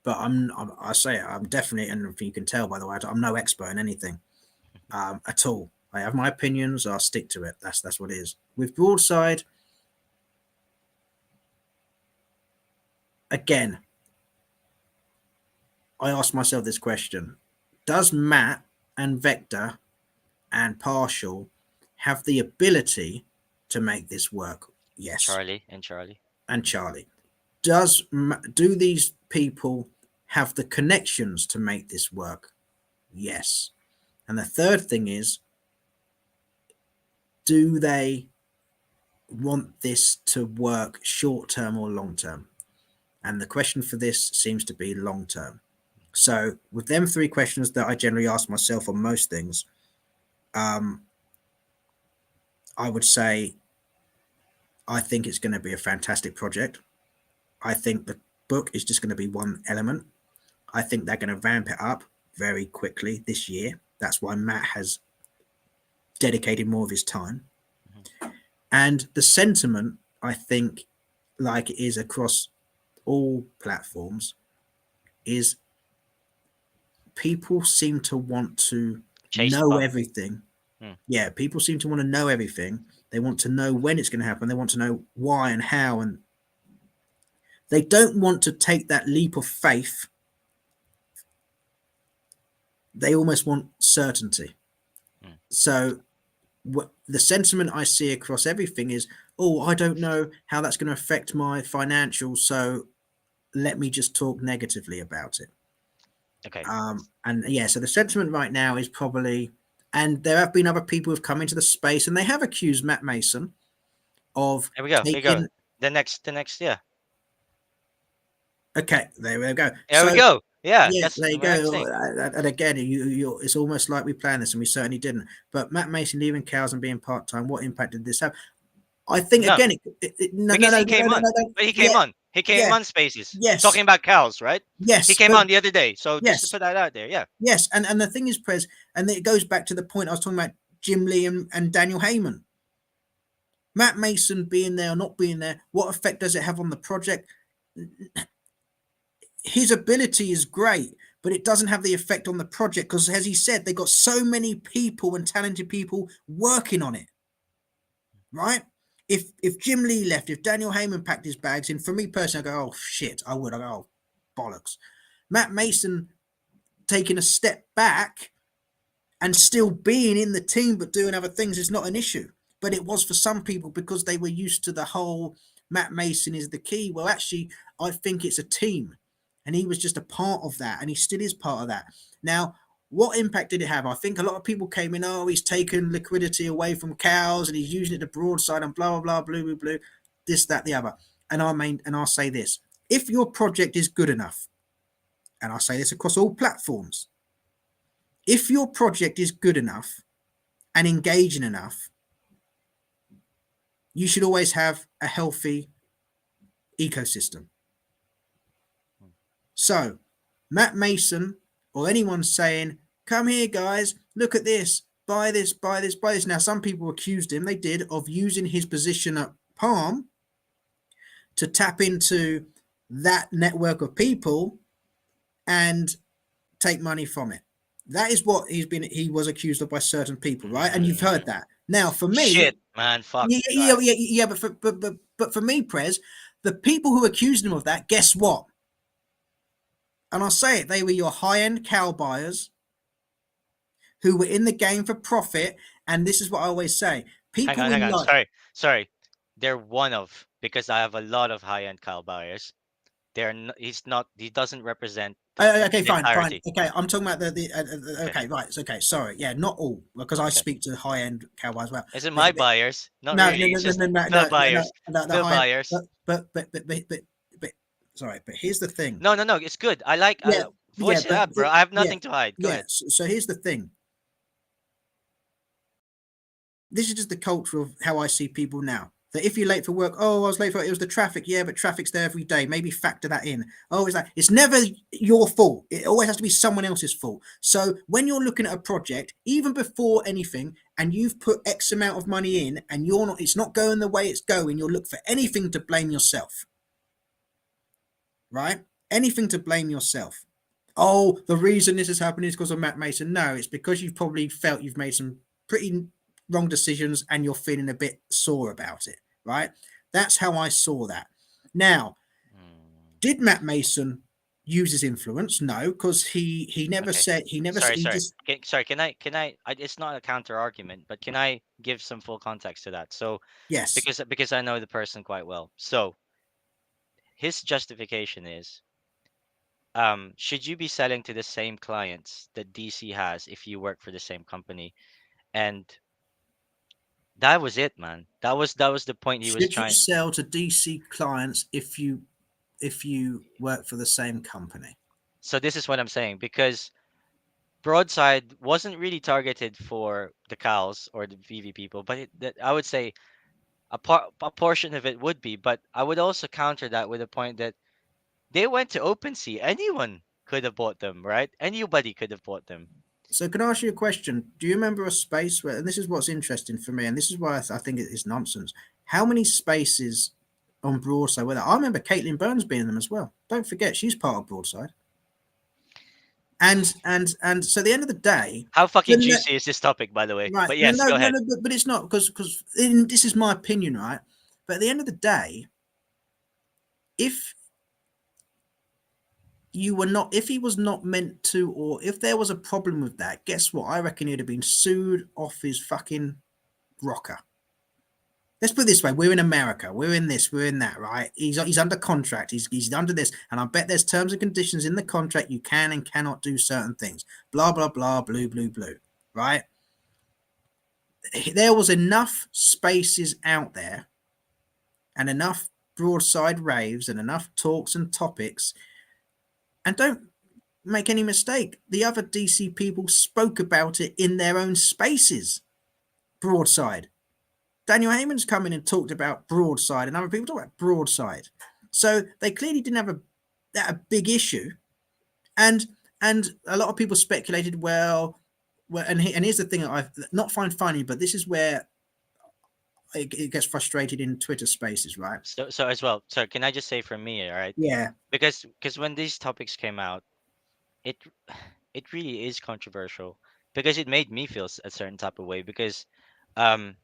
but I say it, I'm definitely, and if you can tell by the way, I'm no expert in anything at all. I have my opinions. I'll stick to it. That's what it is. With Broadside, again, I asked myself this question: does Matt and Vector and Partial have the ability to make this work? Yes. Charlie. And Charlie, do these people have the connections to make this work? Yes. And the third thing is, do they want this to work short term or long term? And the question for this seems to be long term. So, with them three questions that I generally ask myself on most things, um, I would say I think it's going to be a fantastic project. I think the book is just going to be one element. I think they're going to ramp it up very quickly this year. That's why Matt has dedicated more of his time. Mm-hmm. And the sentiment, I think, like it is across all platforms, is people seem to want to Chase the know bug. everything. Hmm. Yeah, people seem to want to know everything. They want to know when it's going to happen. They want to know why and how. And they don't want to take that leap of faith. They almost want certainty. Hmm. So the sentiment I see across everything is, oh, I don't know how that's going to affect my financials, so let me just talk negatively about it. Okay. And yeah, so the sentiment right now is probably, and there have been other people who've come into the space and they have accused Matt Mason of Here we go. Here we go. taking. The next. Yeah. Okay, there we go. There we So go. Yeah, yeah, that's there you the next go. thing. And again, it's almost like we planned this, and we certainly didn't. But Matt Mason leaving Cowls and being part time, what impact did this have? I think No, again, no, no, because no, he no, came no, on. no, no. But he came Yeah, on. He came yeah, on Spaces yes, talking about cows, right? He yes, came but on the other day. So just to yes, put that out there, yeah. yes, and the thing is, Prez, and it goes back to the point I was talking about Jim Lee and Daniel Heyman. Matt Mason being there or not being there, what effect does it have on the project? His ability is great, but it doesn't have the effect on the project because, as he said, they got so many people and talented people working on it, right? If Jim Lee left, if Daniel Heyman packed his bags in, for me personally, I go, oh shit, I would. I go, oh bollocks. Matt Mason taking a step back and still being in the team but doing other things is not an issue. But it was for some people because they were used to the whole Matt Mason is the key. Well, actually, I think it's a team. And he was just a part of that. And he still is part of that. Now, what impact did it have? I think a lot of people came in, oh, he's taken liquidity away from Cowls and he's using it to Broadside and blah, blah, blah, blue, blue, blue, this, that, the other. And I'll say this. If your project is good enough, and I'll say this across all platforms, if your project is good enough and engaging enough, you should always have a healthy ecosystem. So, Matt Mason or anyone saying, come here, guys, look at this, buy this, buy this, buy this. Now, some people accused him, they did, of using his position at Palm to tap into that network of people and take money from it. That is what he was accused of by certain people, right? And you've heard that. Now, for me, Shit, man, fuck. yeah, but for me, Prez, the people who accused him of that, guess what? And I'll say it, they were your high-end cow buyers who were in the game for profit. And this is what I always say: Hang people on, hang in on. life. Sorry. They're one of because I have a lot of high-end cow buyers. He's not. He doesn't represent Okay, the fine, fine. entirety. Okay, I'm talking about Okay. okay, right. Okay, sorry. Yeah, not all because I Okay. speak to high-end cowboys as well. Is it my buyers? Not No, no, really. no, It's no, just no, no, the no, no, buyers. no, the The high-end. buyers. But sorry. But here's the thing. No, no, no. It's good. I like. Yeah, yeah, Voice it out, bro. I have yeah, nothing to hide. Go yeah. ahead. So here's the thing. This is just the culture of how I see people now. That if you're late for work, oh, I was late for it was the traffic. Yeah, but traffic's there every day. Maybe factor that in. Oh, it's never your fault. It always has to be someone else's fault. So when you're looking at a project, even before anything, and you've put X amount of money in, and it's not going the way it's going, you'll look for anything to blame yourself. Right? Anything to blame yourself. Oh, the reason this is happening is because of Matt Mason. No, it's because you've probably felt you've made some pretty wrong decisions and you're feeling a bit sore about it, right? That's how I saw that. Now, Mm. did Matt Mason use his influence? No, because he never Okay. said, he never Sorry, he sorry. just, Sorry, can I, it's not a counter argument, but can I give some full context to that? So, yes. because I know the person quite well. So, his justification is, should you be selling to the same clients that DC has if you work for the same company? And that was it, man. That was the point he was Should you trying. sell to DC clients if you work for the same company? So this is what I'm saying, because Broadside wasn't really targeted for the cows or the VV people, but that I would say a portion of it would be. But I would also counter that with the point that they went to OpenSea. Anyone could have bought them, right? Anybody could have bought them. So, can I ask you a question? Do you remember a space where, and this is what's interesting for me, and this is why I think it is nonsense. How many spaces on Broadside were there? I remember Caitlin Burns being in them as well. Don't forget, she's part of Broadside. And so, at the end of the day, How fucking then that, juicy is this topic, by the way? right? But No, yes, no, go no, ahead. no, but it's not, because this is my opinion, right? But at the end of the day, if you were not, if he was not meant to, or if there was a problem with that, guess what? I reckon he'd have been sued off his fucking rocker. Let's put it this way: we're in America, we're in this, we're in that, right? He's under contract, he's under this, and I bet there's terms and conditions in the contract. You can and cannot do certain things. Blah blah blah, blue blue blue, right? There was enough spaces out there, and enough broadside raves, and enough talks and topics. And don't make any mistake, the other DC people spoke about it in their own spaces. Broadside. Daniel Heyman's come in and talked about Broadside, and other people talk about Broadside. So they clearly didn't have a big issue, and a lot of people speculated, well, and here's the thing that I not find funny, but this is where it gets frustrated in Twitter Spaces, right? So as well. So can I just say from me, all right? Yeah. Because when these topics came out, it it really is controversial because it made me feel a certain type of way because um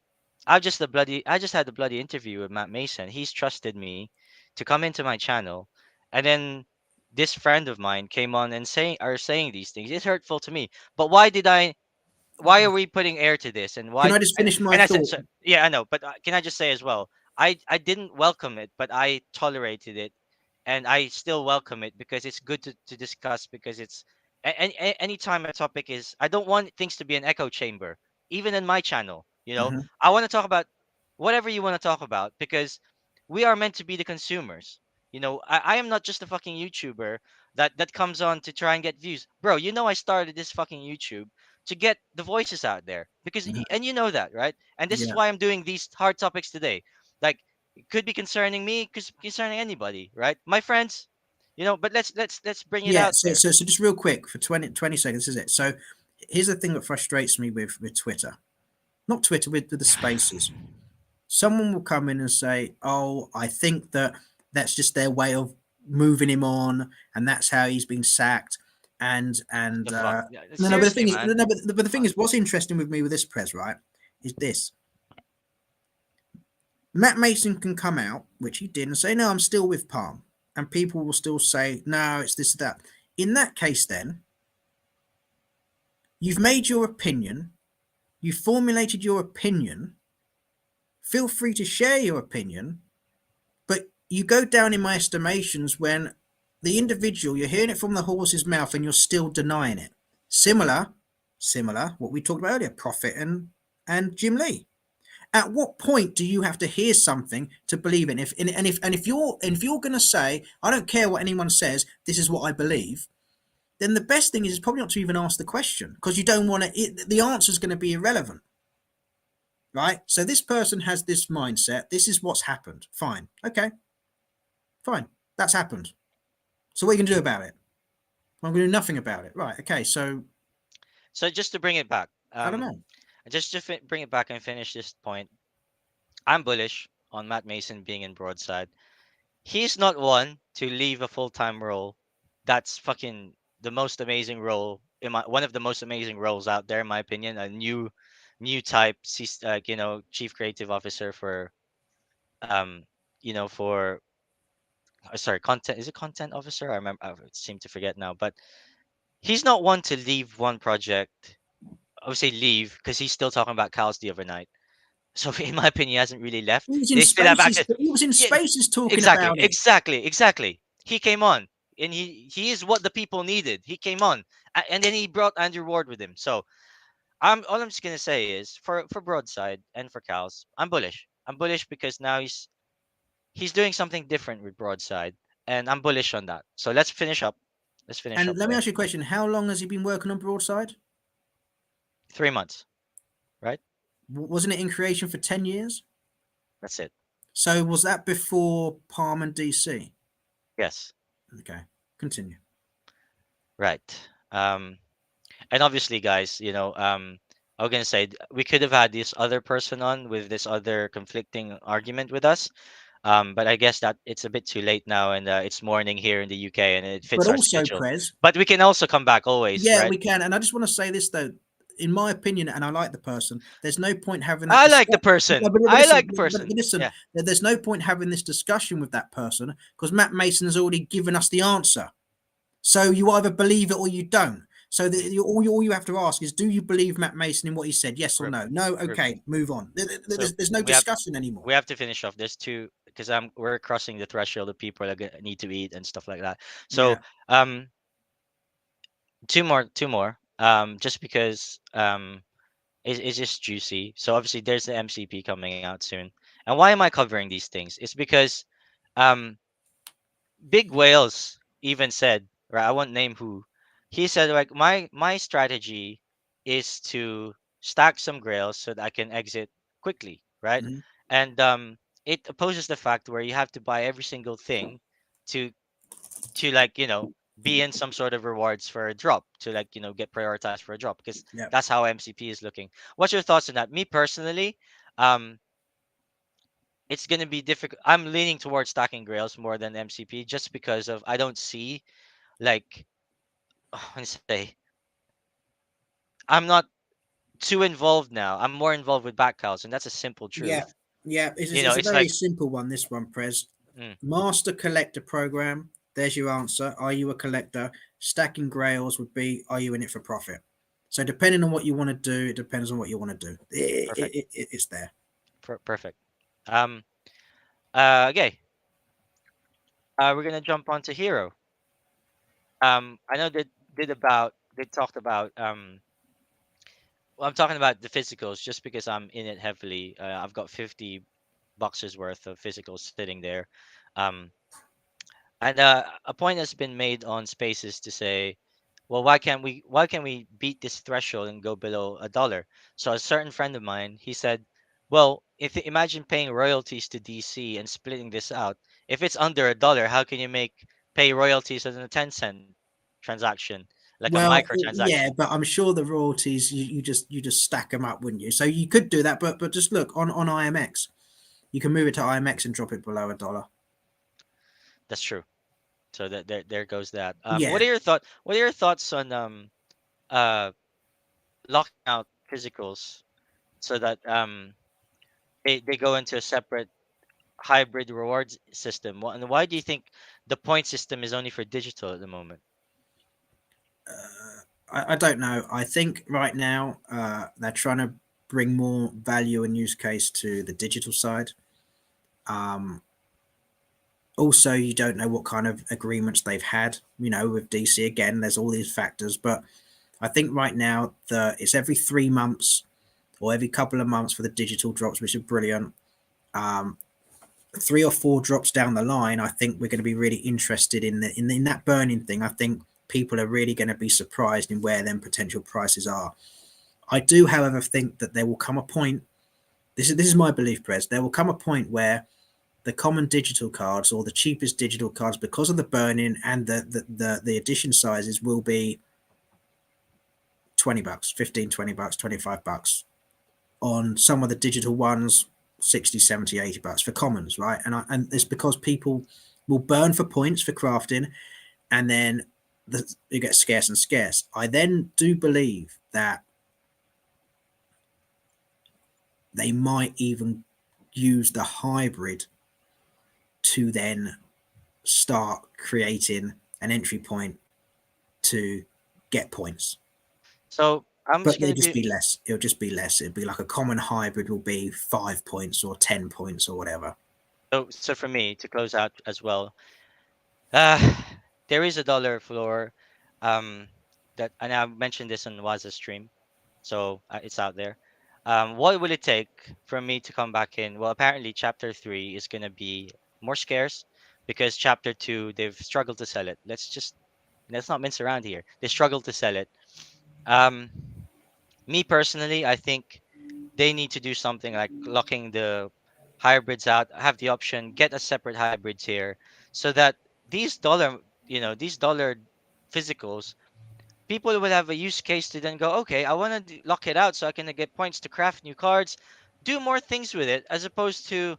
I just had a bloody interview with Matt Mason. He's trusted me to come into my channel, and then this friend of mine came on and saying these things. It's hurtful to me. But why are we putting air to this, and Can why, I just finish my and I said, thought? so, yeah, I know, but can I just say as well, I didn't welcome it, but I tolerated it, and I still welcome it because it's good to discuss, because it's anytime a topic is, I don't want things to be an echo chamber, even in my channel, Mm-hmm. I want to talk about whatever you want to talk about, because we are meant to be the consumers. I am not just a fucking YouTuber that comes on to try and get views. Bro, I started this fucking YouTube to get the voices out there, because Mm-hmm. and you know that, right? And this is Yeah. why I'm doing these hard topics today. Like, it could be concerning me, concerning anybody, right? My friends, but let's bring it Yeah. out So, there. so, so just real quick for 20 seconds, this is it. So here's the thing that frustrates me with Twitter. Not Twitter, with the spaces. Someone will come in and say, "Oh, I think that that's just their way of moving him on, and that's how he's been sacked." And The fuck? Yeah, no, no. But the seriously, thing is, no, man. no, but the thing Fuck. is, what's interesting with me with this press, right, is this: Matt Mason can come out, which he did, and say, "No, I'm still with Palm," and people will still say, "No, it's this that." In that case, then you've made your opinion, you've formulated your opinion. Feel free to share your opinion, but you go down in my estimations when the individual, you're hearing it from the horse's mouth and you're still denying it. Similar, what we talked about earlier, Prophet and Jim Lee. At what point do you have to hear something to believe in? If you're going to say, I don't care what anyone says, this is what I believe, then the best thing is probably not to even ask the question, because you don't want to. The answer is going to be irrelevant, right? So this person has this mindset. This is what's happened. Fine, okay, fine, that's happened. So what are you going to do about it? I'm going to do nothing about it. Right. Okay. So So just to bring it back, I don't know. just to bring it back and finish this point, I'm bullish on Matt Mason being in Broadside. He's not one to leave a full-time role. That's fucking the most amazing role, one of the most amazing roles out there, in my opinion. A new type, chief creative officer for um, for sorry, content, is it content officer? I remember, I seem to forget now, but he's not one to leave one project. I would say leave because he's still talking about cows the other night. So in my opinion, he hasn't really left. He was in They still have spaces. access. He was in Yeah, spaces talking exactly, about it. exactly, exactly. He came on, and he is what the people needed. He came on, and then he brought Andrew Ward with him. So I'm all I'm just gonna say is for Broadside and for Cowls, I'm bullish. I'm bullish because now he's doing something different with Broadside, and I'm bullish on that. So let's finish up. Let's finish And up let me there. ask you a question: how long has he been working on Broadside? 3 months, right? Wasn't it in creation for 10 years? That's it. So was that before Palm and DC? Yes, Okay, continue. right. And obviously, guys, I was gonna say we could have had this other person on with this other conflicting argument with us. But I guess that it's a bit too late now, and it's morning here in the UK, and it But fits our also, schedule. Prez, But we can also come back always, yeah, right? we can. And I just want to say this though, in my opinion, and I like the person. There's no point having that I like the discussion. person. But I listen, like the person. Yeah. there's no point having this discussion with that person because Matt Mason has already given us the answer. So you either believe it or you don't. So Mm. all you have to ask is, do you believe Matt Mason in what he said? Yes or Ru- no? No. Ru- Okay, move on. So There's no we have discussion anymore. we have to finish off. There's two because we're crossing the threshold of people that need to eat and stuff like that. So Yeah. um two more just because it's just juicy. So obviously there's the MCP coming out soon. And why am I covering these things? It's because um big whales even said, right, I won't name who. He said like my strategy is to stack some grails so that I can exit quickly, right? Mhm. And it opposes the fact where you have to buy every single thing to like be in some sort of rewards for a drop to like get prioritized for a drop because Yeah. that's how MCP is looking. What's your thoughts on that? Me personally, um it's gonna be difficult. I'm leaning towards stacking grails more than MCP just because of I don't see like I say I'm not too involved now. I'm more involved with back cows, and that's a simple Yeah. truth. Yeah. It's a It's very like simple one. This one, Prez. mm, Master collector program. There's your answer. Are you a collector? Stacking grails would be, are you in it for profit? So depending on what you want to do, it depends on what you want to do. perfect, It's there. perfect. Um, okay. We're gonna jump onto hero. I know that they talked about well, I'm talking about the physicals just because I'm in it heavily. I've got 50 boxes worth of physicals sitting there. Um, and a point has been made on spaces to say, well, why can't we beat this threshold and go below $1? So a certain friend of mine, he said, well, if imagine paying royalties to DC and splitting this out. If it's under $1, how can you pay royalties as a 10-cent transaction, like a Well, micro transaction? yeah, but I'm sure the royalties you just stack them up, wouldn't you? So you could do that, but just look on IMX, you can move it to IMX and drop it below $1. That's true. So there goes that. What Yeah, are your thoughts on uh locking out physicals so that they go into a separate hybrid rewards system? And why do you think the point system is only for digital at the moment? I don't know. I think right now they're trying to bring more value and use case to the digital side. Um, Also, you don't know what kind of agreements they've had. With DC again, there's all these factors, but I think right now it's every 3 months or every couple of months for the digital drops, which are brilliant. Um, 3 or 4 drops down the line, I think we're going to be really interested in that burning thing. I think people are really going to be surprised in where then potential prices are. I do, however, think that there will come a point. This is my belief, Prez. There will come a point where the common digital cards or the cheapest digital cards, because of the burning and the edition sizes, will be $20, 15, $20, $25. On some of the digital ones, 60, 70, $80 for commons, right? And it's because people will burn for points for crafting, and then it gets scarce and scarce. I then do believe that they might even use the hybrid to then start creating an entry point to get points. So I'm But just it'll gonna just do. be less. It'll just be less. It'll be like a common hybrid will be 5 points or 10 points or whatever. So for me to close out as well, uh, there is a dollar floor. Um, that and I mentioned this on Waza's stream, so it's out there. What will it take for me to come back in? Well, apparently chapter three is gonna be more scarce because chapter two they've struggled to sell it. Let's not mince around here. They struggled to sell it. Um, Me personally, I think they need to do something like locking the hybrids out, have the option, get a separate hybrids here, so that these dollar, these dollar physicals, people will have a use case to then go, okay, I want to lock it out so I can get points to craft new cards, do more things with it, as opposed to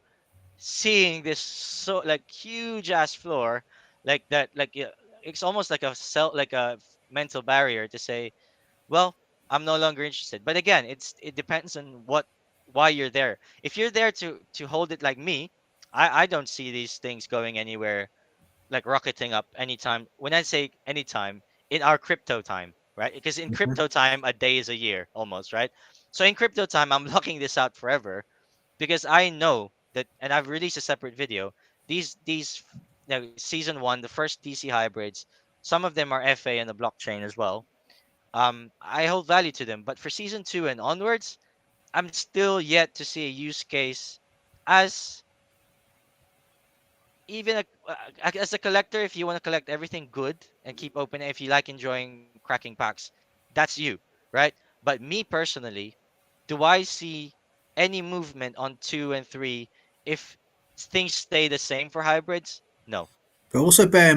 seeing this so like huge ass floor like that, like it's almost like a mental barrier to say, well, I'm no longer interested. But again, it depends on why you're there. If you're there to hold it like me, I don't see these things going anywhere, like rocketing up anytime. When I say anytime, in our crypto time, right? Because in Mhm. crypto time, a day is a year almost, right? So in crypto time, I'm locking this out forever because I know that, and I've released a separate video. These season one, the first DC hybrids, some of them are FA and the blockchain as well. I hold value to them, but for season two and onwards, I'm still yet to see a use case as even as a collector. If you want to collect everything good and keep opening, if you like enjoying cracking packs, that's you, right? But me personally, do I see any movement on two and three if things stay the same for hybrids? No. But also bear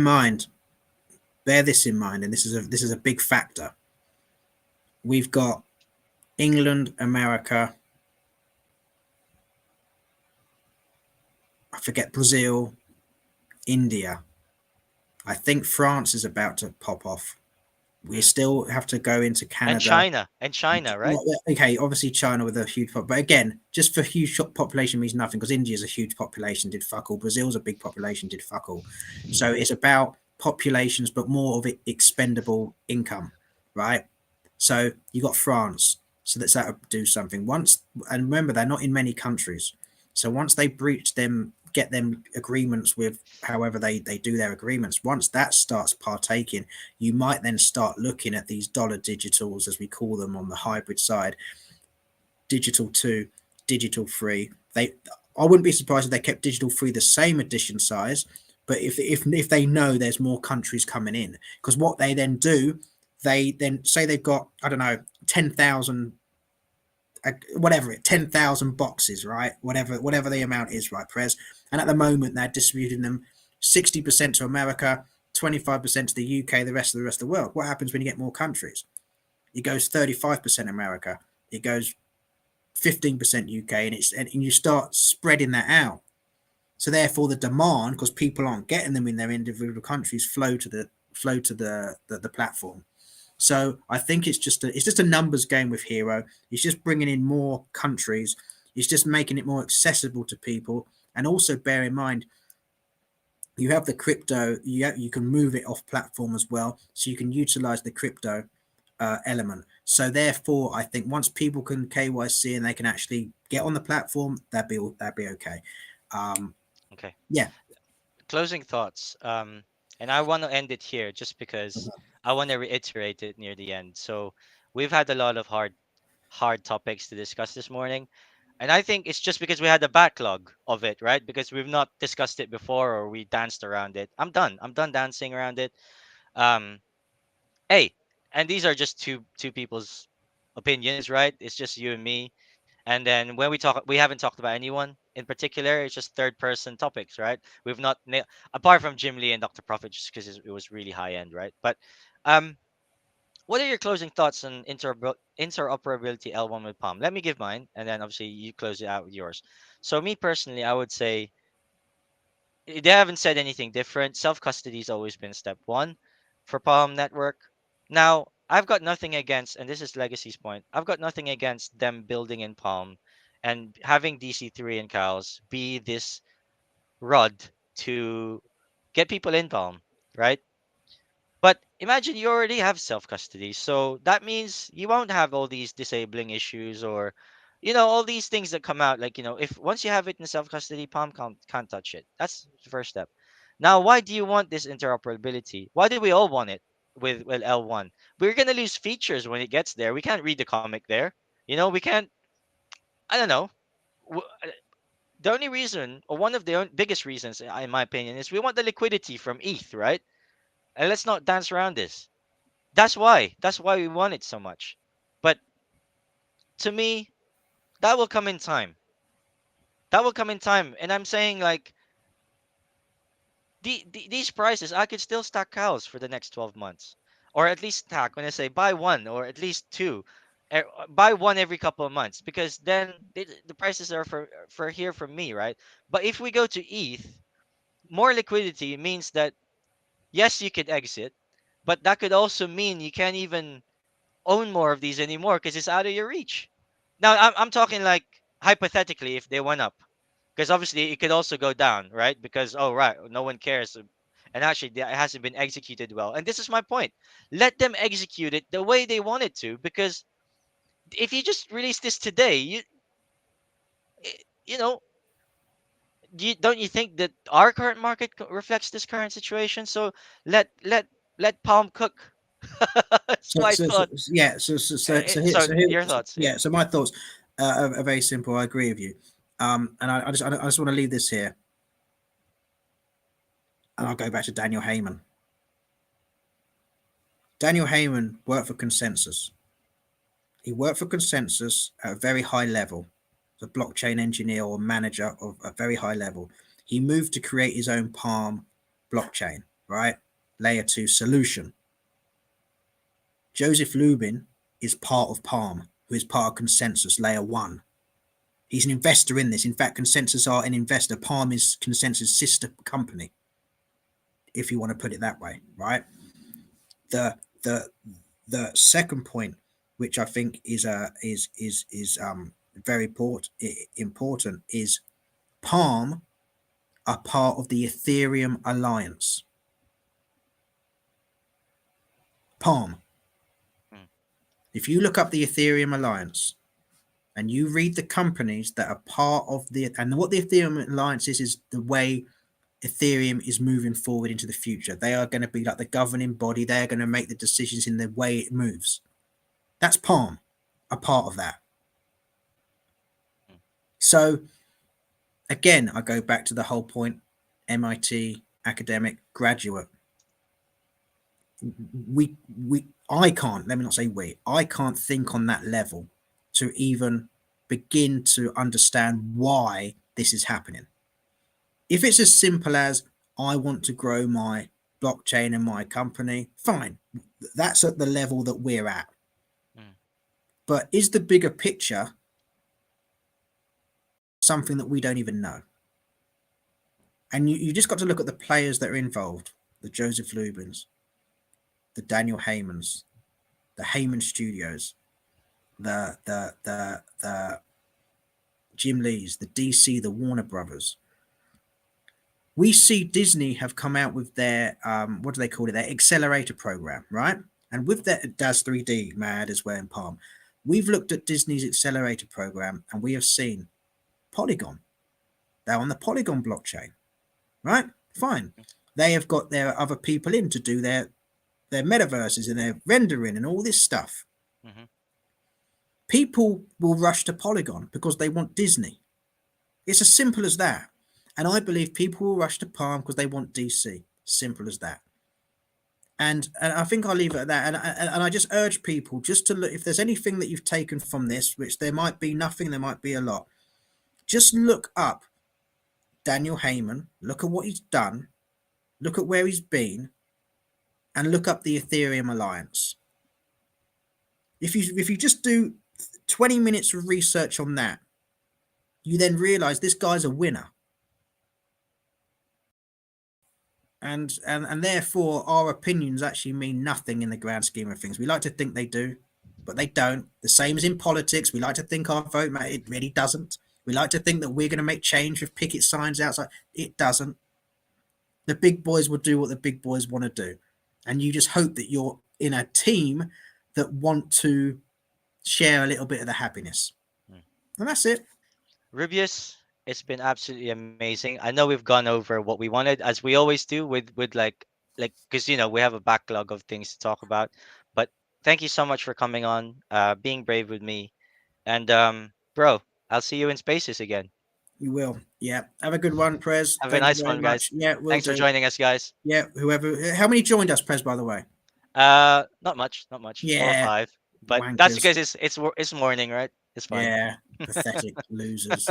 this in mind, and this is a big factor. We've got England, America, I forget Brazil, India. I think France is about to pop off. We Mm. still have to go into Canada. And China, right? Well, okay, obviously China with a huge but again, just for huge population means nothing because India is a huge population, did fuck all. Brazil's a big population, did fuck all. So it's about populations, but more of it expendable income, right? So you got France, so that's that do something once, and remember they're not in many countries. So once they breach them, get them agreements with however they do their agreements. Once that starts partaking, you might then start looking at these dollar digitals, as we call them on the hybrid side, digital 2, digital 3. I wouldn't be surprised if they kept digital 3 the same edition size, but if they know there's more countries coming in, because what they then do, they then say they've got, I don't know, 10,000, whatever it 10,000 boxes, right? Whatever the amount is, right, Prez? And at the moment they're distributing them 60% to America, 25% to the UK, the rest of the world. What happens when you get more countries? It goes 35% America, it goes 15% UK, and you start spreading that out. So therefore, the demand, because people aren't getting them in their individual countries, flow to the platform. So I think it's just a numbers game with Hero. It's just bringing in more countries. It's just making it more accessible to people. And also bear in mind, you have the crypto. You can move it off platform as well, so you can utilize the crypto element. So therefore, I think once people can KYC and they can actually get on the platform, that'd be okay. Um, Okay. yeah, Closing thoughts. And I want to end it here just because I want to reiterate it near the end. So we've had a lot of hard topics to discuss this morning. And I think it's just because we had a backlog of it, right? Because we've not discussed it before or we danced around it. I'm done. I'm done dancing around it. Um, hey, and these are just two people's opinions, right? It's just you and me. And then when we talk, we haven't talked about anyone in particular. It's just third person topics, right? We've not apart from Jim Lee and Dr. Prophet, just because it was really high end, right? But um, what are your closing thoughts on interoperability L1 with Palm? Let me give mine, and then obviously you close it out with yours. So me personally, I would say they haven't said anything different. Self custody has always been step one for Palm Network. Now, I've got nothing against, and this is Legacy's point, I've got nothing against them building in Palm and having DC3 and Cowls be this rod to get people in Palm, right? But imagine you already have self custody, so that means you won't have all these disabling issues or, all these things that come out. Like, if once you have it in self custody, Palm can't touch it. That's the first step. Now, why do you want this interoperability? Why do we all want it with L1? We're gonna lose features when it gets there. We can't read the comic there. We can't. I don't know. The only reason, or one of the biggest reasons, in my opinion, is we want the liquidity from ETH, right? And let's not dance around this. That's why. That's why we want it so much. But to me, that will come in time. That will come in time. And I'm saying like these prices, I could still stack cows for the next 12 months, or at least stack. When I say buy one or at least two, buy one every couple of months, because then the prices are for here from me, right? But if we go to ETH, more liquidity means that yes, you could exit, but that could also mean you can't even own more of these anymore because it's out of your reach. Now, I'm talking like hypothetically if they went up, because obviously it could also go down, right? Because, oh, right, no one cares. And actually, it hasn't been executed well. And this is my point. Let them execute it the way they wanted to, because if you just release this today, i- you know, don't you think that our current market reflects this current situation? So let Palm cook. That's So, my so, so thought. yeah, So so here, your thoughts, yeah. yeah. So my thoughts are very simple. I agree with you. And I just want to leave this here, and I'll go back to Daniel Heyman. Daniel Heyman worked for Consensus. He worked for Consensus at a very high level, as a blockchain engineer or manager of a very high level. He moved to create his own Palm blockchain, right? Layer 2 solution. Joseph Lubin is part of Palm, who is part of Consensus Layer 1. He's an investor in this. In fact, Consensus are an investor. Palm is Consensus' sister company, if you want to put it that way, right? The the the second point, which I think is very important, is Palm are part of the Ethereum Alliance. Palm. Mm, If you look up the Ethereum Alliance and you read the companies that are part of and what the Ethereum Alliance is the way Ethereum is moving forward into the future. They are going to be like the governing body. They're going to make the decisions in the way it moves. That's Palm, a part of that. mm, So again, I go back to the whole point: MIT academic graduate. I can't. Let me not say we. I can't think on that level to even begin to understand why this is happening. If it's as simple as I want to grow my blockchain in my company, fine. That's at the level that we're at. mm, But is the bigger picture something that we don't even know? And you just got to look at the players that are involved: the Joseph Lubins, the Daniel Heymans, the Heyman Studios, the Jim Lees, the DC, the Warner Brothers. We see Disney have come out with their what do they call it? Their accelerator program, right? And with that DAS 3D, Mad as well in Palm, we've looked at Disney's accelerator program and we have seen Polygon. They're on the Polygon blockchain, right? Fine. They have got their other people in to do their metaverses and their rendering and all this stuff. mhm, People will rush to Polygon because they want Disney. It's as simple as that. And I believe people will rush to Palm because they want DC. Simple as that. And I think I'll leave it at that. And I just urge people just to look, if there's anything that you've taken from this, which there might be nothing, there might be a lot. Just look up Daniel Heyman, look at what he's done, look at where he's been, and look up the Ethereum Alliance. If you just do 20 minutes of research on that, you then realize this guy's a winner. And therefore our opinions actually mean nothing in the grand scheme of things. We like to think they do, but they don't. The same as in politics. We like to think our vote matters. It really doesn't. We like to think that we're going to make change with picket signs outside. It doesn't. The big boys will do what the big boys want to do, and you just hope that you're in a team that want to share a little bit of the happiness, Mm. and that's it. Rubius, it's been absolutely amazing. I know we've gone over what we wanted, as we always do with like because we have a backlog of things to talk about. But thank you so much for coming on, being brave with me, and bro, I'll see you in spaces again. You will. Yeah. Have a good one, Prez. Have a Thank you nice very one, much. guys. Yeah, we'll Thanks for do. joining us, guys. Yeah, whoever. How many joined us, Prez? By the way. Not much, not much, four or Yeah, five, but that's wankers. because it's morning, right? It's fine. Yeah, pathetic losers.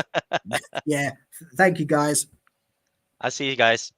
Yeah. Thank you, guys. I'll see you guys.